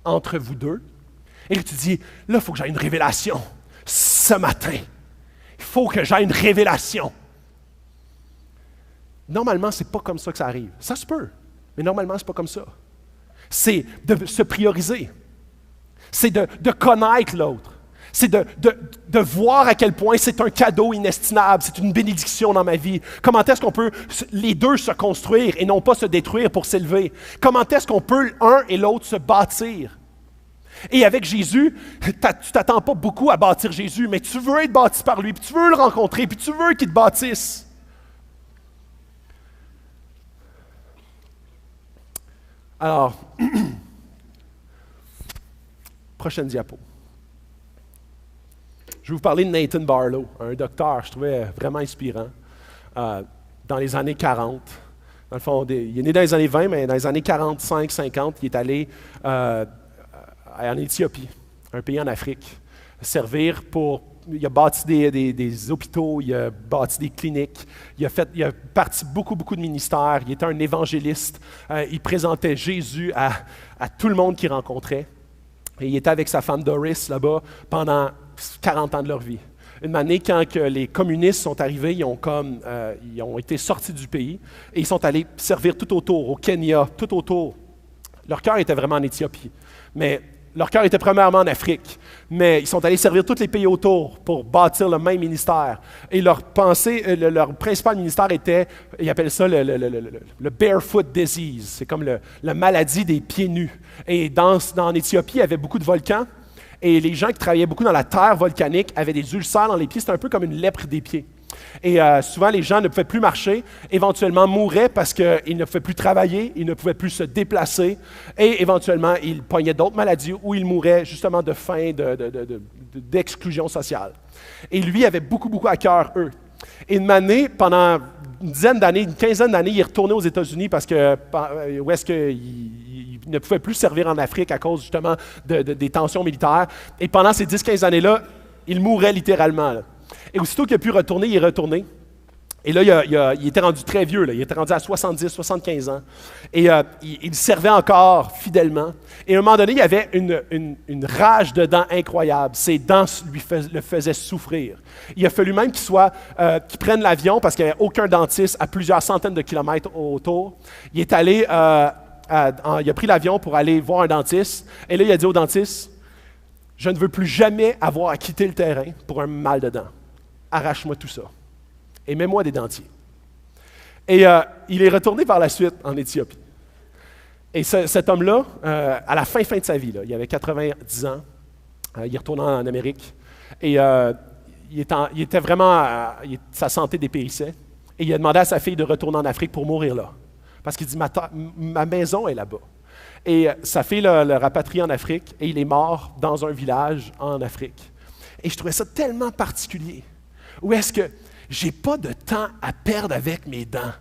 entre vous deux, et que tu dis, là, il faut que j'aie une révélation. Ce matin, il faut que j'aie une révélation. Normalement, ce n'est pas comme ça que ça arrive. Ça se peut, mais normalement, ce n'est pas comme ça. C'est de se prioriser. C'est de connaître l'autre. C'est de voir à quel point c'est un cadeau inestimable, c'est une bénédiction dans ma vie. Comment est-ce qu'on peut les deux se construire et non pas se détruire pour s'élever? Comment est-ce qu'on peut un et l'autre se bâtir? Et avec Jésus, tu ne t'attends pas beaucoup à bâtir Jésus, mais tu veux être bâti par lui, puis tu veux le rencontrer, puis tu veux qu'il te bâtisse. Alors, prochaine diapo. Je vais vous parler de Nathan Barlow, un docteur que je trouvais vraiment inspirant, dans les années 40. Dans le fond, il est né dans les années 20, mais dans les années 45-50, il est allé en Éthiopie, un pays en Afrique, servir il a bâti des hôpitaux, il a bâti des cliniques, il a parti beaucoup de ministères, il était un évangéliste, il présentait Jésus à tout le monde qu'il rencontrait. Et il était avec sa femme Doris là-bas pendant 40 ans de leur vie. Une année, quand que les communistes sont arrivés, ils ont été sortis du pays et ils sont allés servir tout autour, au Kenya, tout autour. Leur cœur était vraiment en Éthiopie, mais leur cœur était premièrement en Afrique. Mais ils sont allés servir tous les pays autour pour bâtir le même ministère. Et leur pensée, leur principal ministère était, ils appellent ça le barefoot disease. C'est comme la maladie des pieds nus. Et en Éthiopie, il y avait beaucoup de volcans. Et les gens qui travaillaient beaucoup dans la terre volcanique avaient des ulcères dans les pieds. C'était un peu comme une lèpre des pieds. Et souvent, les gens ne pouvaient plus marcher, éventuellement mouraient parce qu'ils ne pouvaient plus travailler, ils ne pouvaient plus se déplacer, et éventuellement, ils pognaient d'autres maladies ou ils mouraient justement de faim, d'exclusion sociale. Et lui avait beaucoup, beaucoup à cœur eux. Et une année, pendant une dizaine d'années, une quinzaine d'années, il est retourné aux États-Unis parce que où est-ce qu'il ne pouvait plus servir en Afrique à cause justement des tensions militaires. Et pendant ces 10-15 années-là, il mourait littéralement, là. Et aussitôt qu'il a pu retourner, il est retourné. Et là, il était rendu très vieux, là. Il était rendu à 70, 75 ans. Et il servait encore fidèlement. Et à un moment donné, il y avait une rage de dents incroyable. Ses dents le faisaient souffrir. Il a fallu même qu'il prenne l'avion, parce qu'il n'y avait aucun dentiste à plusieurs centaines de kilomètres autour. Il est allé, il a pris l'avion pour aller voir un dentiste. Et là, il a dit au dentiste, « Je ne veux plus jamais avoir à quitter le terrain pour un mal de dents. Arrache-moi tout ça. Et mets-moi des dentiers. » Et il est retourné par la suite en Éthiopie. Et cet homme-là, à la fin de sa vie, là, il avait 90 ans, il est retourné en Amérique, et il était vraiment, sa santé dépérissait, et il a demandé à sa fille de retourner en Afrique pour mourir là. Parce qu'il dit, ma maison est là-bas. Et sa fille l'a rapatrié en Afrique, et il est mort dans un village en Afrique. Et je trouvais ça tellement particulier. Où est-ce que j'ai pas de temps à perdre avec mes dents?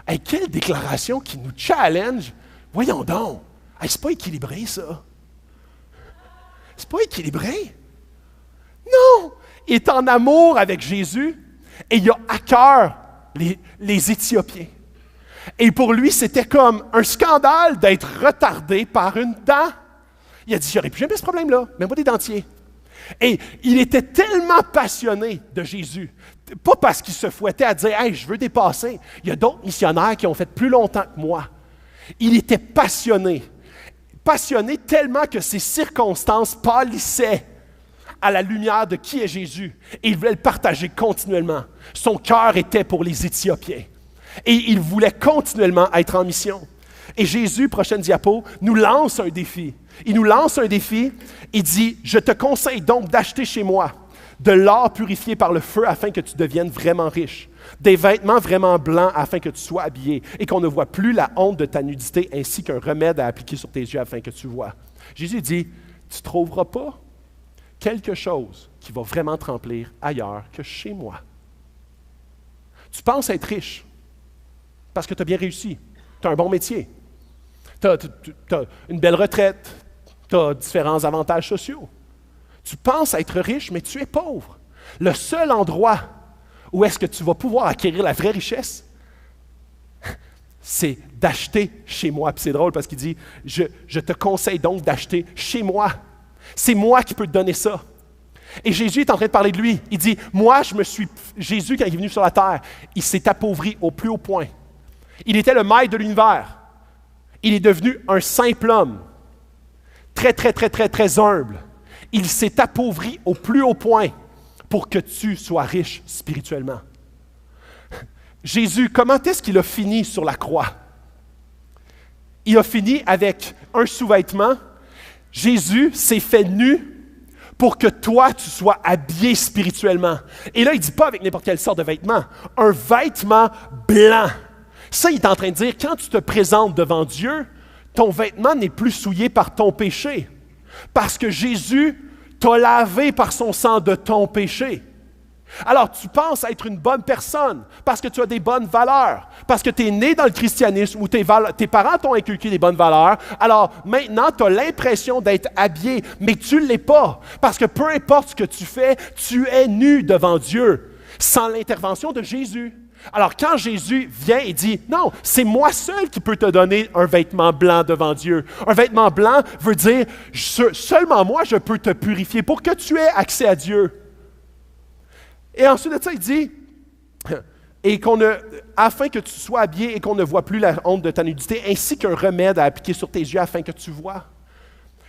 Hey, quelle déclaration qui nous challenge! Voyons donc! Hey, c'est pas équilibré, ça. C'est pas équilibré. Non! Il est en amour avec Jésus et il a à cœur les Éthiopiens. Et pour lui, c'était comme un scandale d'être retardé par une dent. Il a dit, j'aurais plus jamais ce problème-là, même pas des dentiers. Et il était tellement passionné de Jésus, pas parce qu'il se fouettait à dire « Hey, je veux dépasser ». Il y a d'autres missionnaires qui ont fait plus longtemps que moi. Il était passionné tellement que ses circonstances pâlissaient à la lumière de qui est Jésus. Et il voulait le partager continuellement. Son cœur était pour les Éthiopiens. Et il voulait continuellement être en mission. Et Jésus, prochaine diapo, nous lance un défi. Il nous lance un défi. Il dit, « Je te conseille donc d'acheter chez moi de l'or purifié par le feu afin que tu deviennes vraiment riche, des vêtements vraiment blancs afin que tu sois habillé et qu'on ne voit plus la honte de ta nudité ainsi qu'un remède à appliquer sur tes yeux afin que tu vois. » Jésus dit, « Tu ne trouveras pas quelque chose qui va vraiment te remplir ailleurs que chez moi. » Tu penses être riche parce que tu as bien réussi, tu as un bon métier, tu as une belle retraite, tu as différents avantages sociaux. Tu penses être riche, mais tu es pauvre. Le seul endroit où est-ce que tu vas pouvoir acquérir la vraie richesse, c'est d'acheter chez moi. Puis c'est drôle parce qu'il dit, je te conseille donc d'acheter chez moi. C'est moi qui peux te donner ça. Et Jésus est en train de parler de lui. Il dit, moi, Jésus, quand il est venu sur la terre, il s'est appauvri au plus haut point. Il était le maître de l'univers. Il est devenu un simple homme, très, très, très, très, très humble. Il s'est appauvri au plus haut point pour que tu sois riche spirituellement. Jésus, comment est-ce qu'il a fini sur la croix? Il a fini avec un sous-vêtement. Jésus s'est fait nu pour que toi, tu sois habillé spirituellement. Et là, il ne dit pas avec n'importe quelle sorte de vêtement, un vêtement blanc. Ça, il est en train de dire, quand tu te présentes devant Dieu, ton vêtement n'est plus souillé par ton péché. Parce que Jésus t'a lavé par son sang de ton péché. Alors, tu penses être une bonne personne parce que tu as des bonnes valeurs, parce que tu es né dans le christianisme où tes parents t'ont inculqué des bonnes valeurs. Alors, maintenant, tu as l'impression d'être habillé, mais tu ne l'es pas. Parce que peu importe ce que tu fais, tu es nu devant Dieu, sans l'intervention de Jésus. Alors quand Jésus vient et dit, non, c'est moi seul qui peux te donner un vêtement blanc devant Dieu. Un vêtement blanc veut dire, seulement moi je peux te purifier pour que tu aies accès à Dieu. Et ensuite de ça, il dit, afin que tu sois habillé et qu'on ne voit plus la honte de ta nudité, ainsi qu'un remède à appliquer sur tes yeux afin que tu vois.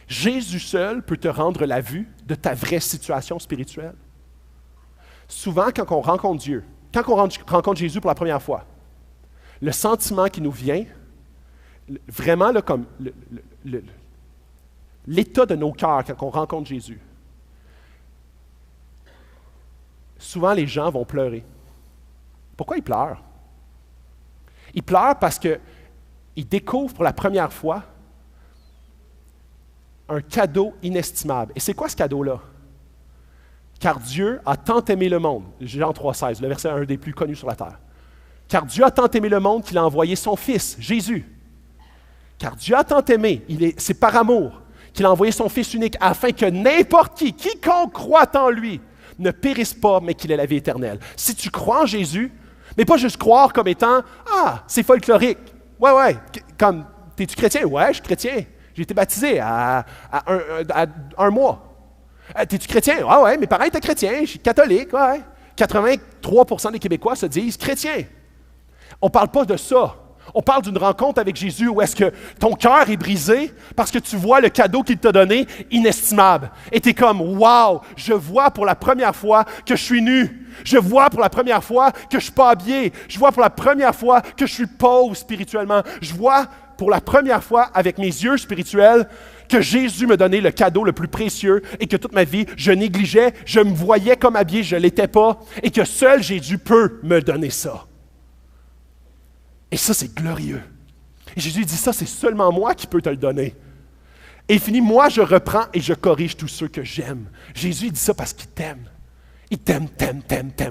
Jésus seul peut te rendre la vue de ta vraie situation spirituelle. Souvent, quand on rencontre Dieu, quand on rencontre Jésus pour la première fois, le sentiment qui nous vient, vraiment là, comme l'état de nos cœurs quand on rencontre Jésus, souvent les gens vont pleurer. Pourquoi ils pleurent? Ils pleurent parce qu'ils découvrent pour la première fois un cadeau inestimable. Et c'est quoi ce cadeau-là? Car Dieu a tant aimé le monde. Jean 3,16, le verset un des plus connus sur la terre. Car Dieu a tant aimé le monde qu'il a envoyé son Fils, Jésus. Car Dieu a tant aimé, c'est par amour, qu'il a envoyé son Fils unique afin que n'importe quiconque croit en lui, ne périsse pas, mais qu'il ait la vie éternelle. Si tu crois en Jésus, mais pas juste croire comme étant « Ah, c'est folklorique. Ouais, comme, t'es-tu chrétien? Ouais, je suis chrétien. J'ai été baptisé à un mois. T'es-tu chrétien? Ouais, mes parents étaient chrétiens, je suis catholique, ouais. 83% des Québécois se disent chrétiens. On ne parle pas de ça. On parle d'une rencontre avec Jésus où est-ce que ton cœur est brisé parce que tu vois le cadeau qu'il t'a donné inestimable. Et tu es comme, wow, je vois pour la première fois que je suis nu. Je vois pour la première fois que je ne suis pas habillé. Je vois pour la première fois que je suis pauvre spirituellement. Je vois pour la première fois avec mes yeux spirituels que Jésus me donnait le cadeau le plus précieux et que toute ma vie, je négligeais, je me voyais comme habillé, je ne l'étais pas et que seul Jésus peut me donner ça. Et ça, c'est glorieux. Et Jésus dit, ça, c'est seulement moi qui peux te le donner. Et il finit, moi, je reprends et je corrige tous ceux que j'aime. Jésus, il dit ça parce qu'il t'aime. Il t'aime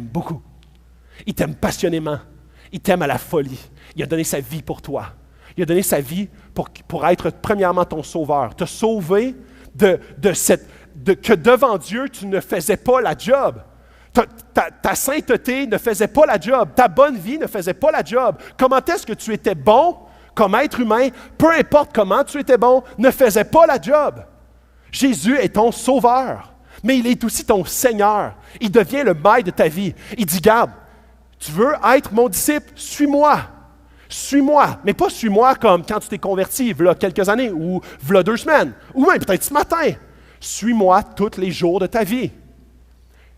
beaucoup. Il t'aime passionnément. Il t'aime à la folie. Il a donné sa vie pour toi. Il a donné sa vie pour être premièrement ton sauveur. Te sauver que devant Dieu, tu ne faisais pas la job. Ta sainteté ne faisait pas la job. Ta bonne vie ne faisait pas la job. Comment est-ce que tu étais bon comme être humain, peu importe comment tu étais bon, ne faisait pas la job. Jésus est ton sauveur, mais il est aussi ton Seigneur. Il devient le maître de ta vie. Il dit, garde, tu veux être mon disciple, suis-moi. Suis-moi, mais pas suis-moi comme quand tu t'es converti, il y a quelques années, ou il y a 2 semaines, ou même peut-être ce matin. Suis-moi tous les jours de ta vie.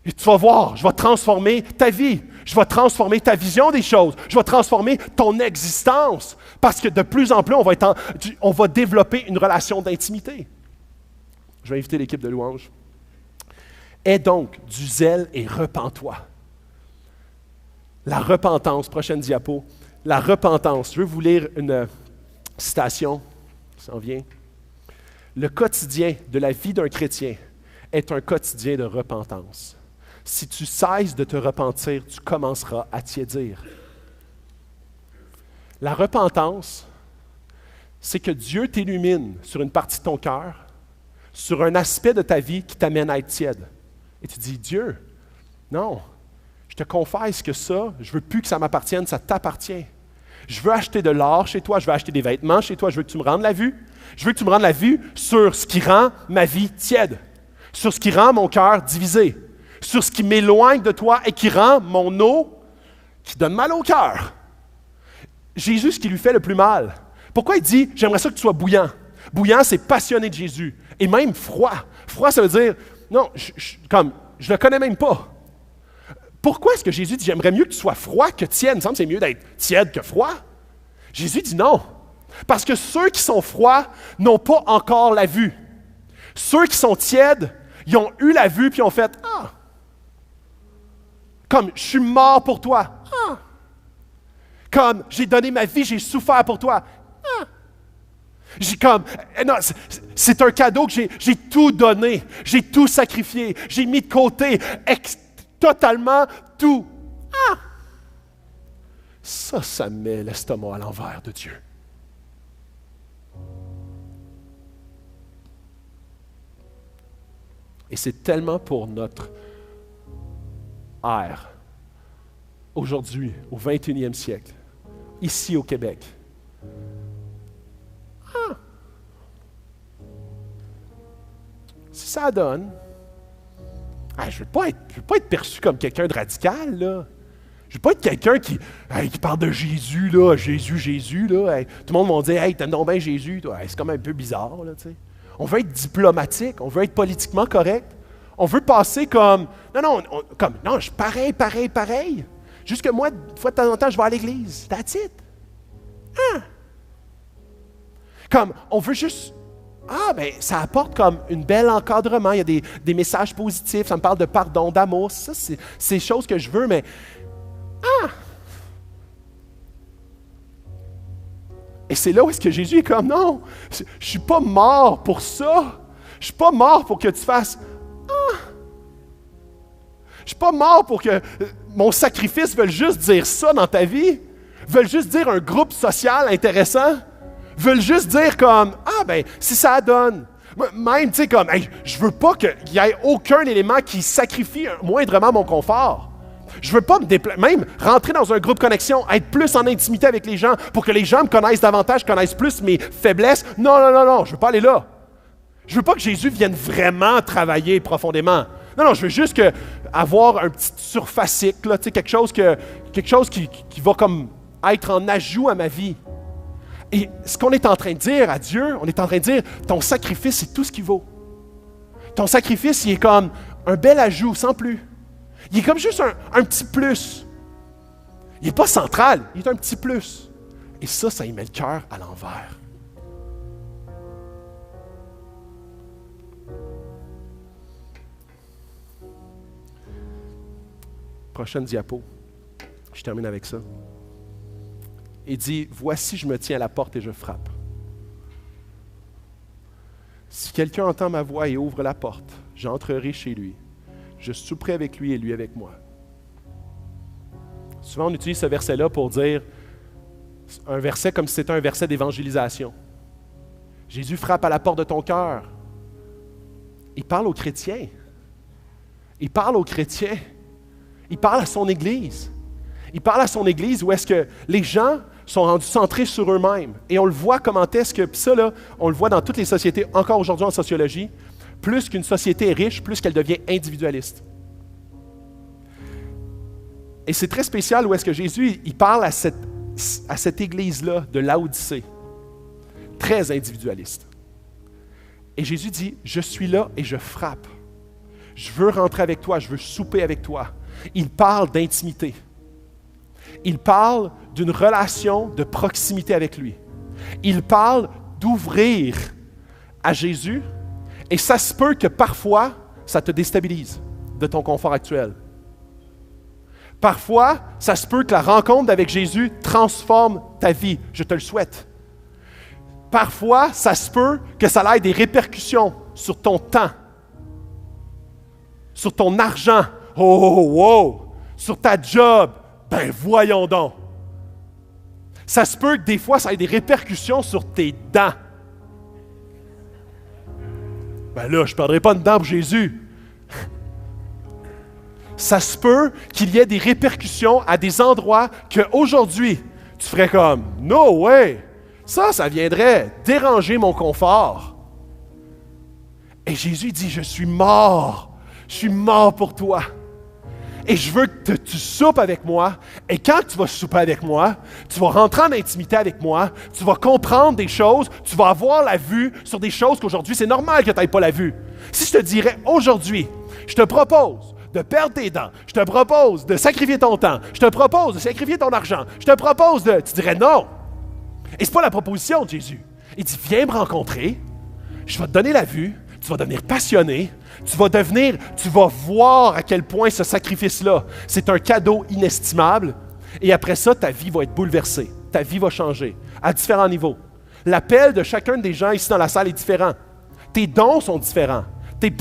Et tu vas voir, je vais transformer ta vie. Je vais transformer ta vision des choses. Je vais transformer ton existence. Parce que de plus en plus, on va développer une relation d'intimité. Je vais inviter l'équipe de louange. Aie donc du zèle et repens-toi. La repentance, prochaine diapo. La repentance. Je veux vous lire une citation qui s'en vient. Le quotidien de la vie d'un chrétien est un quotidien de repentance. Si tu cesses de te repentir, tu commenceras à tiédir. La repentance, c'est que Dieu t'illumine sur une partie de ton cœur, sur un aspect de ta vie qui t'amène à être tiède. Et tu dis, Dieu, non, je te confesse que ça, je ne veux plus que ça m'appartienne, ça t'appartient. Je veux acheter de l'or chez toi, je veux acheter des vêtements chez toi, je veux que tu me rendes la vue. Je veux que tu me rendes la vue sur ce qui rend ma vie tiède, sur ce qui rend mon cœur divisé, sur ce qui m'éloigne de toi et qui rend mon eau, qui donne mal au cœur. Jésus, ce qui lui fait le plus mal. Pourquoi il dit, j'aimerais ça que tu sois bouillant? Bouillant, c'est passionné de Jésus. Et même froid. Froid, ça veut dire, non, je le connais même pas. Pourquoi est-ce que Jésus dit, j'aimerais mieux que tu sois froid que tiède? Il me semble que c'est mieux d'être tiède que froid. Jésus dit non. Parce que ceux qui sont froids n'ont pas encore la vue. Ceux qui sont tièdes, ils ont eu la vue puis ils ont fait, ah, comme je suis mort pour toi. Ah. Comme j'ai donné ma vie, j'ai souffert pour toi. Ah. Non, c'est un cadeau que j'ai tout donné, j'ai tout sacrifié, j'ai mis de côté totalement tout. Ah. Ça met l'estomac à l'envers de Dieu. Et c'est tellement pour notre air aujourd'hui, au 21e siècle, ici au Québec. Si ça donne, je ne veux pas être perçu comme quelqu'un de radical, là. Je ne veux pas être quelqu'un qui parle de Jésus, là, Jésus, là. Hey, tout le monde va dire, hey, t'aimes donc bien Jésus, toi. Hey, c'est comme un peu bizarre, là, tu sais. On veut être diplomatique, on veut être politiquement correct. On veut passer comme, non, je suis pareil. Juste que moi, une fois de temps en temps, je vais à l'église. That's it. Comme, on veut juste, ça apporte comme un bel encadrement. Il y a des messages positifs, ça me parle de pardon, d'amour. Ça, c'est des choses que je veux, mais Et c'est là où est-ce que Jésus est comme, non, je ne suis pas mort pour ça. Je ne suis pas mort pour que tu fasses, Je ne suis pas mort pour que mon sacrifice veuille juste dire ça dans ta vie. Veuille juste dire un groupe social intéressant. Veuille juste dire comme, si ça donne. Même, tu sais, comme, je ne veux pas qu'il y ait aucun élément qui sacrifie moindrement mon confort. Je ne veux pas même rentrer dans un groupe connexion, être plus en intimité avec les gens pour que les gens me connaissent davantage, connaissent plus mes faiblesses. Non, je ne veux pas aller là. Je ne veux pas que Jésus vienne vraiment travailler profondément. Non, je veux juste avoir un petit surfacique, là, quelque chose qui va comme être en ajout à ma vie. Et ce qu'on est en train de dire à Dieu, on est en train de dire, ton sacrifice, c'est tout ce qu'il vaut. Ton sacrifice, il est comme un bel ajout, sans plus. Il est comme juste un petit plus. Il n'est pas central, il est un petit plus. Et ça y met le cœur à l'envers. Prochaine diapo. Je termine avec ça. Il dit, voici, je me tiens à la porte et je frappe. Si quelqu'un entend ma voix et ouvre la porte, j'entrerai chez lui. Je souperai avec lui et lui avec moi. Souvent, on utilise ce verset-là pour dire un verset comme si c'était un verset d'évangélisation. Jésus frappe à la porte de ton cœur. Il parle aux chrétiens. Il parle aux chrétiens. Il parle à son Église. Il parle à son Église où est-ce que les gens sont rendus centrés sur eux-mêmes. Et on le voit comment est-ce que, puis ça là, on le voit dans toutes les sociétés, encore aujourd'hui en sociologie, plus qu'une société est riche, plus qu'elle devient individualiste. Et c'est très spécial où est-ce que Jésus, il parle à cette Église-là de Laodicée, très individualiste. Et Jésus dit, je suis là et je frappe. Je veux rentrer avec toi, je veux souper avec toi. Il parle d'intimité. Il parle d'une relation de proximité avec lui. Il parle d'ouvrir à Jésus. Et ça se peut que parfois, ça te déstabilise de ton confort actuel. Parfois, ça se peut que la rencontre avec Jésus transforme ta vie. Je te le souhaite. Parfois, ça se peut que ça ait des répercussions sur ton temps, sur ton argent, sur ta job. Ben voyons donc. Ça se peut que des fois, ça ait des répercussions sur tes dents. Ben là, je ne perdrai pas de dents pour Jésus. Ça se peut qu'il y ait des répercussions à des endroits qu'aujourd'hui, tu ferais comme « No way! » Ça viendrait déranger mon confort. Et Jésus dit « Je suis mort. Je suis mort pour toi. » Et je veux que tu soupes avec moi. Et quand tu vas souper avec moi, tu vas rentrer en intimité avec moi. Tu vas comprendre des choses. Tu vas avoir la vue sur des choses qu'aujourd'hui, c'est normal que tu n'aies pas la vue. Si je te dirais aujourd'hui, je te propose de perdre tes dents. Je te propose de sacrifier ton temps. Je te propose de sacrifier ton argent. Je te propose de... Tu dirais non. Et ce n'est pas la proposition de Jésus. Il dit, viens me rencontrer. Je vais te donner la vue. Tu vas devenir passionné. Tu vas voir à quel point ce sacrifice-là, c'est un cadeau inestimable. Et après ça, ta vie va être bouleversée. Ta vie va changer à différents niveaux. L'appel de chacun des gens ici dans la salle est différent. Tes dons sont différents.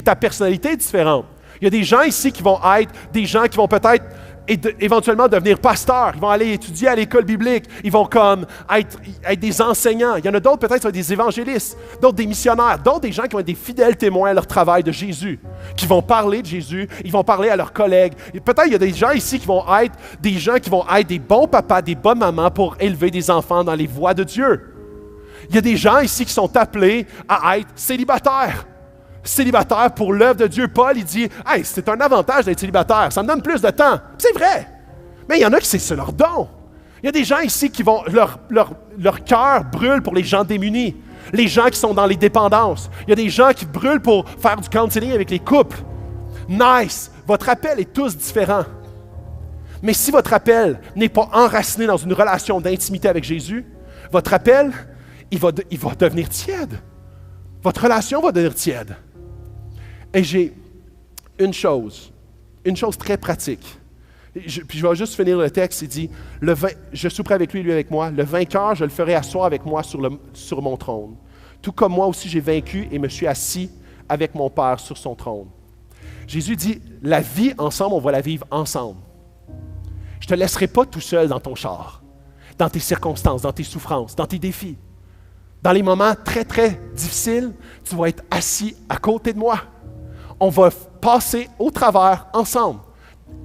Ta personnalité est différente. Il y a des gens ici qui vont être des gens qui vont peut-être éventuellement devenir pasteurs, ils vont aller étudier à l'école biblique, ils vont comme être des enseignants. Il y en a d'autres peut-être des évangélistes, d'autres des missionnaires, d'autres des gens qui vont être des fidèles témoins à leur travail de Jésus, qui vont parler de Jésus, ils vont parler à leurs collègues. Et peut-être il y a des gens ici qui vont être des bons papas, des bonnes mamans pour élever des enfants dans les voies de Dieu. Il y a des gens ici qui sont appelés à être célibataires. Célibataire pour l'œuvre de Dieu. Paul, il dit « Hey, c'est un avantage d'être célibataire, ça me donne plus de temps. » C'est vrai, mais il y en a qui c'est leur don. Il y a des gens ici qui vont, leur cœur brûle pour les gens démunis, les gens qui sont dans les dépendances. Il y a des gens qui brûlent pour faire du counseling avec les couples. Nice, votre appel est tous différent. Mais si votre appel n'est pas enraciné dans une relation d'intimité avec Jésus, votre appel, il va devenir tiède. Votre relation va devenir tiède. Et j'ai une chose très pratique. Puis je vais juste finir le texte. Il dit, je souperai avec lui, lui avec moi. Le vainqueur, je le ferai asseoir avec moi sur mon trône. Tout comme moi aussi, j'ai vaincu et me suis assis avec mon Père sur son trône. Jésus dit, la vie ensemble, on va la vivre ensemble. Je ne te laisserai pas tout seul dans ton char, dans tes circonstances, dans tes souffrances, dans tes défis. Dans les moments très, très difficiles, tu vas être assis à côté de moi. On va passer au travers ensemble.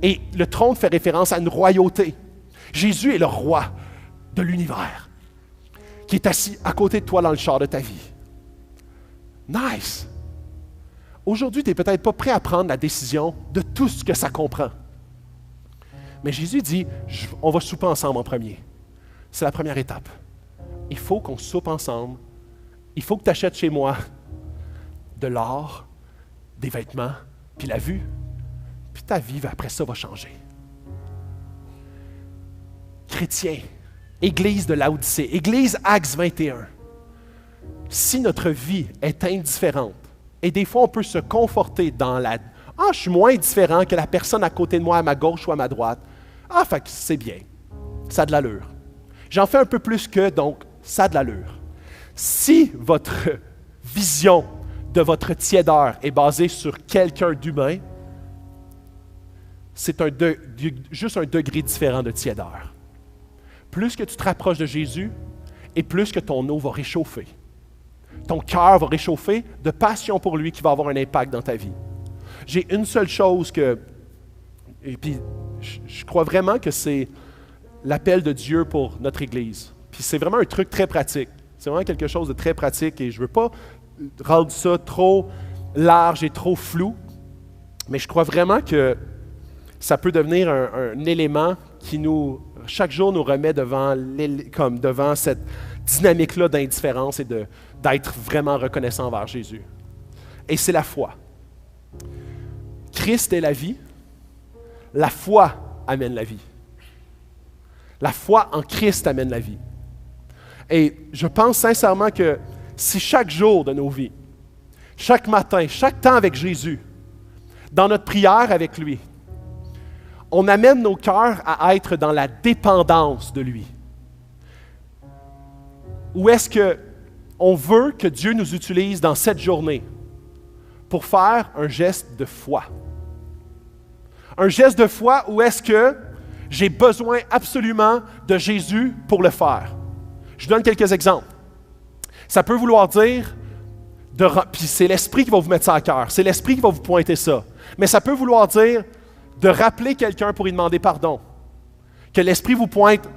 Et le trône fait référence à une royauté. Jésus est le roi de l'univers qui est assis à côté de toi dans le char de ta vie. Nice! Aujourd'hui, tu n'es peut-être pas prêt à prendre la décision de tout ce que ça comprend. Mais Jésus dit, on va souper ensemble en premier. C'est la première étape. Il faut qu'on soupe ensemble. Il faut que tu achètes chez moi de l'or, des vêtements, puis la vue. Puis ta vie, après ça, va changer. Chrétiens, Église de Laodicée, Église Acts 21. Si notre vie est indifférente, et des fois on peut se conforter dans la « Ah, je suis moins différent que la personne à côté de moi, à ma gauche ou à ma droite. Ah, fait que c'est bien. Ça a de l'allure. J'en fais un peu plus que, donc, ça a de l'allure. » Si votre vision de votre tiédeur est basée sur quelqu'un d'humain, c'est juste un degré différent de tiédeur. Plus que tu te rapproches de Jésus, et plus que ton eau va réchauffer. Ton cœur va réchauffer de passion pour lui qui va avoir un impact dans ta vie. J'ai une seule chose et puis je crois vraiment que c'est l'appel de Dieu pour notre Église. Puis c'est vraiment un truc très pratique. C'est vraiment quelque chose de très pratique et je ne veux pas rendre ça trop large et trop flou, mais je crois vraiment que ça peut devenir un élément qui chaque jour nous remet devant cette dynamique-là d'indifférence et d'être vraiment reconnaissant envers Jésus. Et c'est la foi. Christ est la vie. La foi amène la vie. La foi en Christ amène la vie. Et je pense sincèrement que si chaque jour de nos vies, chaque matin, chaque temps avec Jésus, dans notre prière avec lui, on amène nos cœurs à être dans la dépendance de lui. Ou est-ce qu'on veut que Dieu nous utilise dans cette journée pour faire un geste de foi? Un geste de foi où est-ce que j'ai besoin absolument de Jésus pour le faire? Je donne quelques exemples. Ça peut vouloir dire, puis c'est l'Esprit qui va vous mettre ça à cœur, c'est l'Esprit qui va vous pointer ça. Mais ça peut vouloir dire de rappeler quelqu'un pour lui demander pardon. Que l'Esprit vous pointe,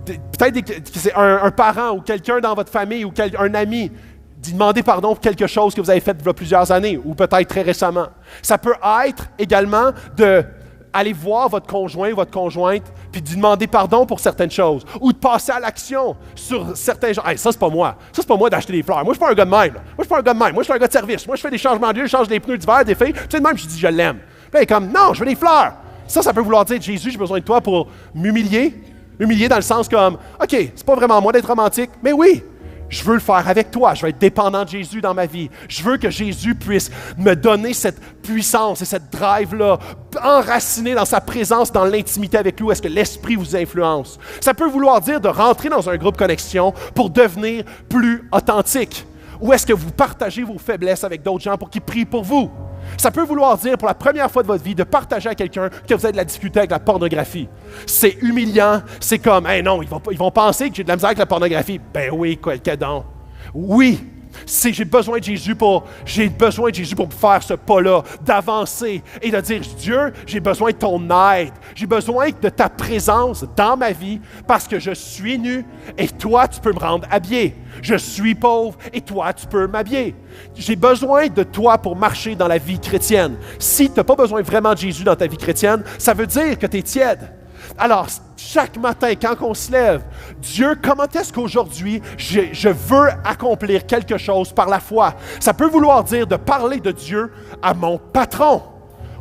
peut-être que c'est un parent ou quelqu'un dans votre famille ou un ami, d'y demander pardon pour quelque chose que vous avez fait il y a plusieurs années ou peut-être très récemment. Ça peut être également d'aller voir votre conjoint ou votre conjointe puis de lui demander pardon pour certaines choses ou de passer à l'action sur certains gens. Hey, ça, c'est pas moi. Ça, c'est pas moi d'acheter des fleurs. Moi, je suis pas un gars de même. Moi, je suis pas un gars de même. Moi, je suis un gars de service. Moi, je fais des changements d'huile, je change des pneus d'hiver, des filles. Tu sais, de même, je dis je l'aime. Puis là, il est comme, non, je veux des fleurs. Ça peut vouloir dire, Jésus, j'ai besoin de toi pour m'humilier. Humilier dans le sens comme, OK, c'est pas vraiment moi d'être romantique, mais oui, je veux le faire avec toi. Je veux être dépendant de Jésus dans ma vie. Je veux que Jésus puisse me donner cette puissance et cette drive-là, enracinée dans sa présence, dans l'intimité avec lui, où est-ce que l'Esprit vous influence. Ça peut vouloir dire de rentrer dans un groupe connexion pour devenir plus authentique. Où est-ce que vous partagez vos faiblesses avec d'autres gens pour qu'ils prient pour vous? Ça peut vouloir dire pour la première fois de votre vie de partager à quelqu'un que vous avez de la difficulté avec la pornographie. C'est humiliant, c'est comme, hey non, ils vont penser que j'ai de la misère avec la pornographie. Ben oui, quoi, donc. Oui, j'ai besoin de Jésus pour faire ce pas-là, d'avancer et de dire, Dieu, j'ai besoin de ton aide, j'ai besoin de ta présence dans ma vie parce que je suis nu et toi, tu peux me rendre habillé. Je suis pauvre et toi, tu peux m'habiller. J'ai besoin de toi pour marcher dans la vie chrétienne. Si tu n'as pas besoin vraiment de Jésus dans ta vie chrétienne, ça veut dire que tu es tiède. Alors, chaque matin, quand on se lève, Dieu, comment est-ce qu'aujourd'hui, je veux accomplir quelque chose par la foi? Ça peut vouloir dire de parler de Dieu à mon patron.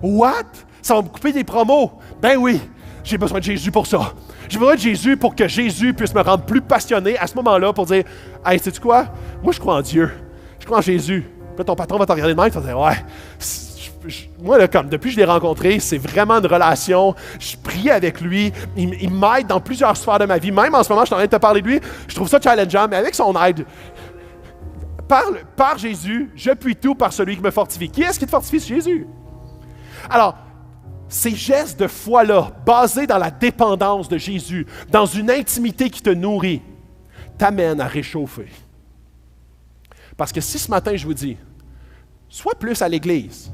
What? Ça va me couper des promos. Ben oui, j'ai besoin de Jésus pour ça. J'ai besoin de Jésus pour que Jésus puisse me rendre plus passionné à ce moment-là pour dire, hey, sais-tu quoi? Moi, je crois en Dieu. Je crois en Jésus. Puis là, ton patron va te regarder de même, tu vas dire, ouais. Moi, là, comme depuis que je l'ai rencontré, c'est vraiment une relation. Je prie avec lui. Il m'aide dans plusieurs sphères de ma vie. Même en ce moment, je suis en train de te parler de lui. Je trouve ça challengeant, mais avec son aide, par Jésus, je puis tout par celui qui me fortifie. Qui est-ce qui te fortifie? C'est Jésus. Alors, ces gestes de foi-là, basés dans la dépendance de Jésus, dans une intimité qui te nourrit, t'amènent à réchauffer. Parce que si ce matin, je vous dis, sois plus à l'Église,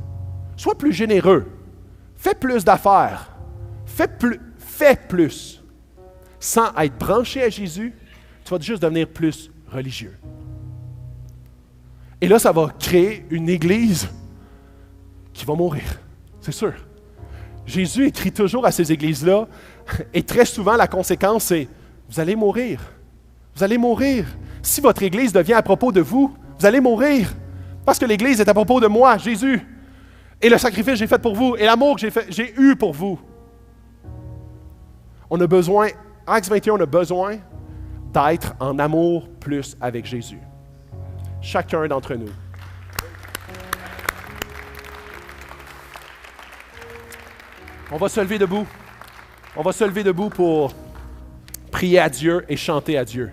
sois plus généreux. Fais plus d'affaires. Fais plus. Sans être branché à Jésus, tu vas juste devenir plus religieux. Et là, ça va créer une église qui va mourir. C'est sûr. Jésus écrit toujours à ces églises-là, et très souvent, la conséquence, c'est « Vous allez mourir. Vous allez mourir. Si votre église devient à propos de vous, vous allez mourir. Parce que l'église est à propos de moi, Jésus. Et le sacrifice que j'ai fait pour vous, et l'amour que j'ai eu pour vous. » On a besoin, Acts 21, on a besoin d'être en amour plus avec Jésus. Chacun d'entre nous. On va se lever debout. On va se lever debout pour prier à Dieu et chanter à Dieu.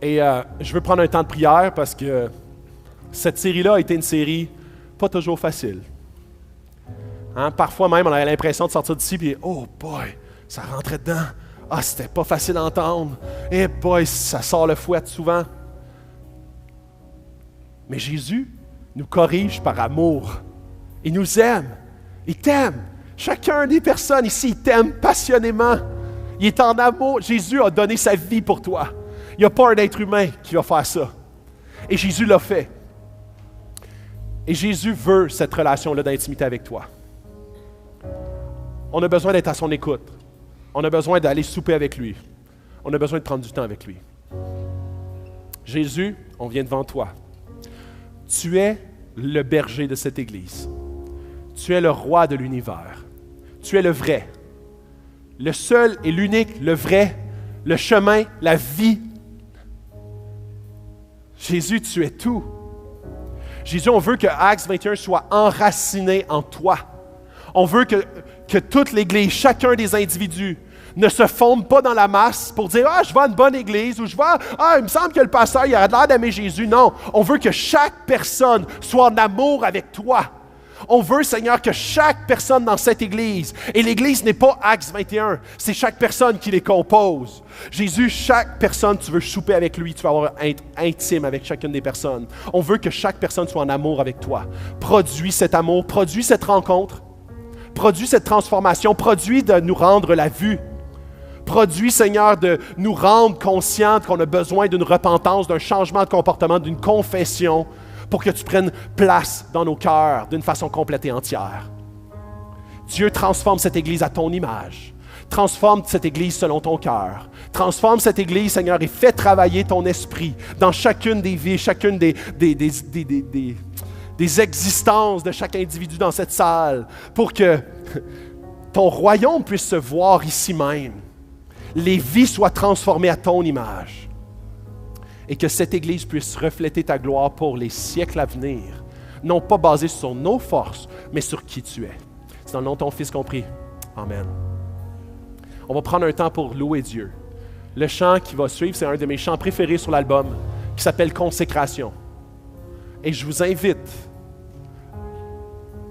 Et je veux prendre un temps de prière parce que cette série-là a été une série pas toujours facile. Hein? Parfois même, on avait l'impression de sortir d'ici et « Oh boy, ça rentrait dedans. Ah, c'était pas facile à entendre. Eh boy, ça sort le fouet souvent. » Mais Jésus nous corrige par amour. Il nous aime. Il t'aime. Chacun des personnes ici, il t'aime passionnément. Il est en amour. Jésus a donné sa vie pour toi. Il n'y a pas un être humain qui va faire ça. Et Jésus l'a fait. Et Jésus veut cette relation-là d'intimité avec toi. On a besoin d'être à son écoute. On a besoin d'aller souper avec lui. On a besoin de prendre du temps avec lui. Jésus, on vient devant toi. Tu es le berger de cette Église. Tu es le roi de l'univers. Tu es le vrai. Le seul et l'unique, le vrai, le chemin, la vie. Jésus, tu es tout. Jésus, on veut que Acts 21 soit enraciné en toi. On veut que toute l'Église, chacun des individus, ne se fonde pas dans la masse pour dire « Ah, je vais à une bonne église » ou « Je vais, il me semble que le pasteur il a l'air d'aimer Jésus. » Non, on veut que chaque personne soit en amour avec toi. On veut, Seigneur, que chaque personne dans cette Église, et l'Église n'est pas Acts 21, c'est chaque personne qui les compose. Jésus, chaque personne, tu veux souper avec lui, tu vas être intime avec chacune des personnes. On veut que chaque personne soit en amour avec toi. Produis cet amour, produis cette rencontre, produis cette transformation, produis de nous rendre la vue. Produis, Seigneur, de nous rendre conscients qu'on a besoin d'une repentance, d'un changement de comportement, d'une confession, pour que tu prennes place dans nos cœurs d'une façon complète et entière. Dieu, transforme cette Église à ton image. Transforme cette Église selon ton cœur. Transforme cette Église, Seigneur, et fais travailler ton esprit dans chacune des vies, chacune des existences de chaque individu dans cette salle, pour que ton royaume puisse se voir ici même. Les vies soient transformées à ton image. Et que cette Église puisse refléter ta gloire pour les siècles à venir. Non pas basée sur nos forces, mais sur qui tu es. C'est dans le nom de ton Fils qu'on prie. Amen. On va prendre un temps pour louer Dieu. Le chant qui va suivre, c'est un de mes chants préférés sur l'album, qui s'appelle Consécration. Et je vous invite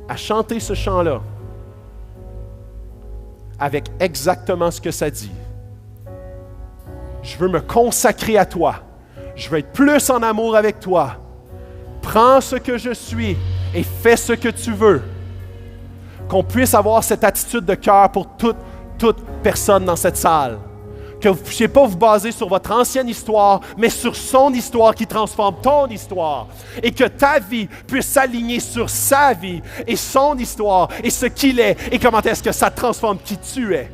à chanter ce chant-là avec exactement ce que ça dit. Je veux me consacrer à toi. Je veux être plus en amour avec toi. Prends ce que je suis et fais ce que tu veux. Qu'on puisse avoir cette attitude de cœur pour toute personne dans cette salle. Que vous ne puissiez pas vous baser sur votre ancienne histoire, mais sur son histoire qui transforme ton histoire. Et que ta vie puisse s'aligner sur sa vie et son histoire et ce qu'il est et comment est-ce que ça transforme qui tu es.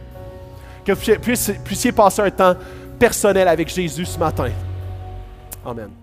Que vous puissiez passer un temps personnel avec Jésus ce matin. Amen.